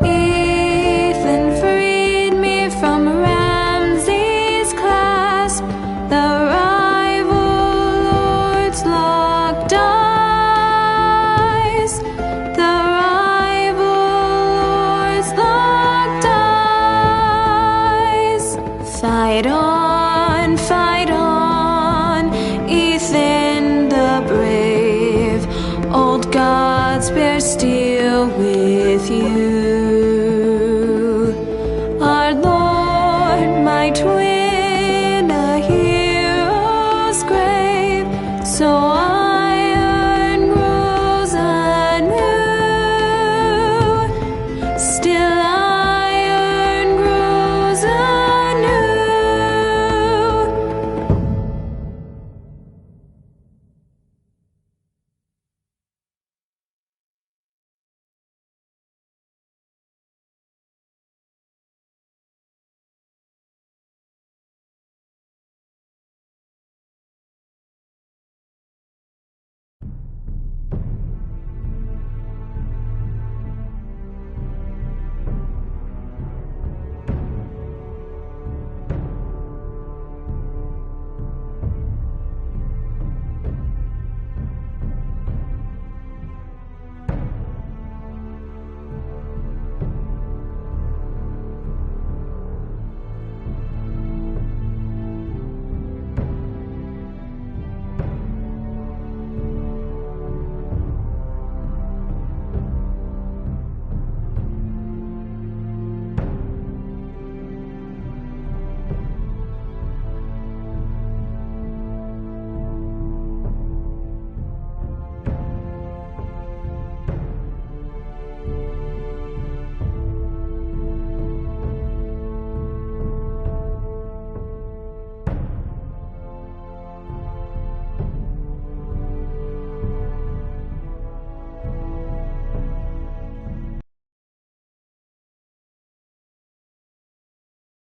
Speaker 16: Ethan freed me from Ramsay's clasp, the rival lords locked eyes, the rival lords locked eyes. Fight on, Ethan the brave, old gods bear steel with you. Our Lord, my twin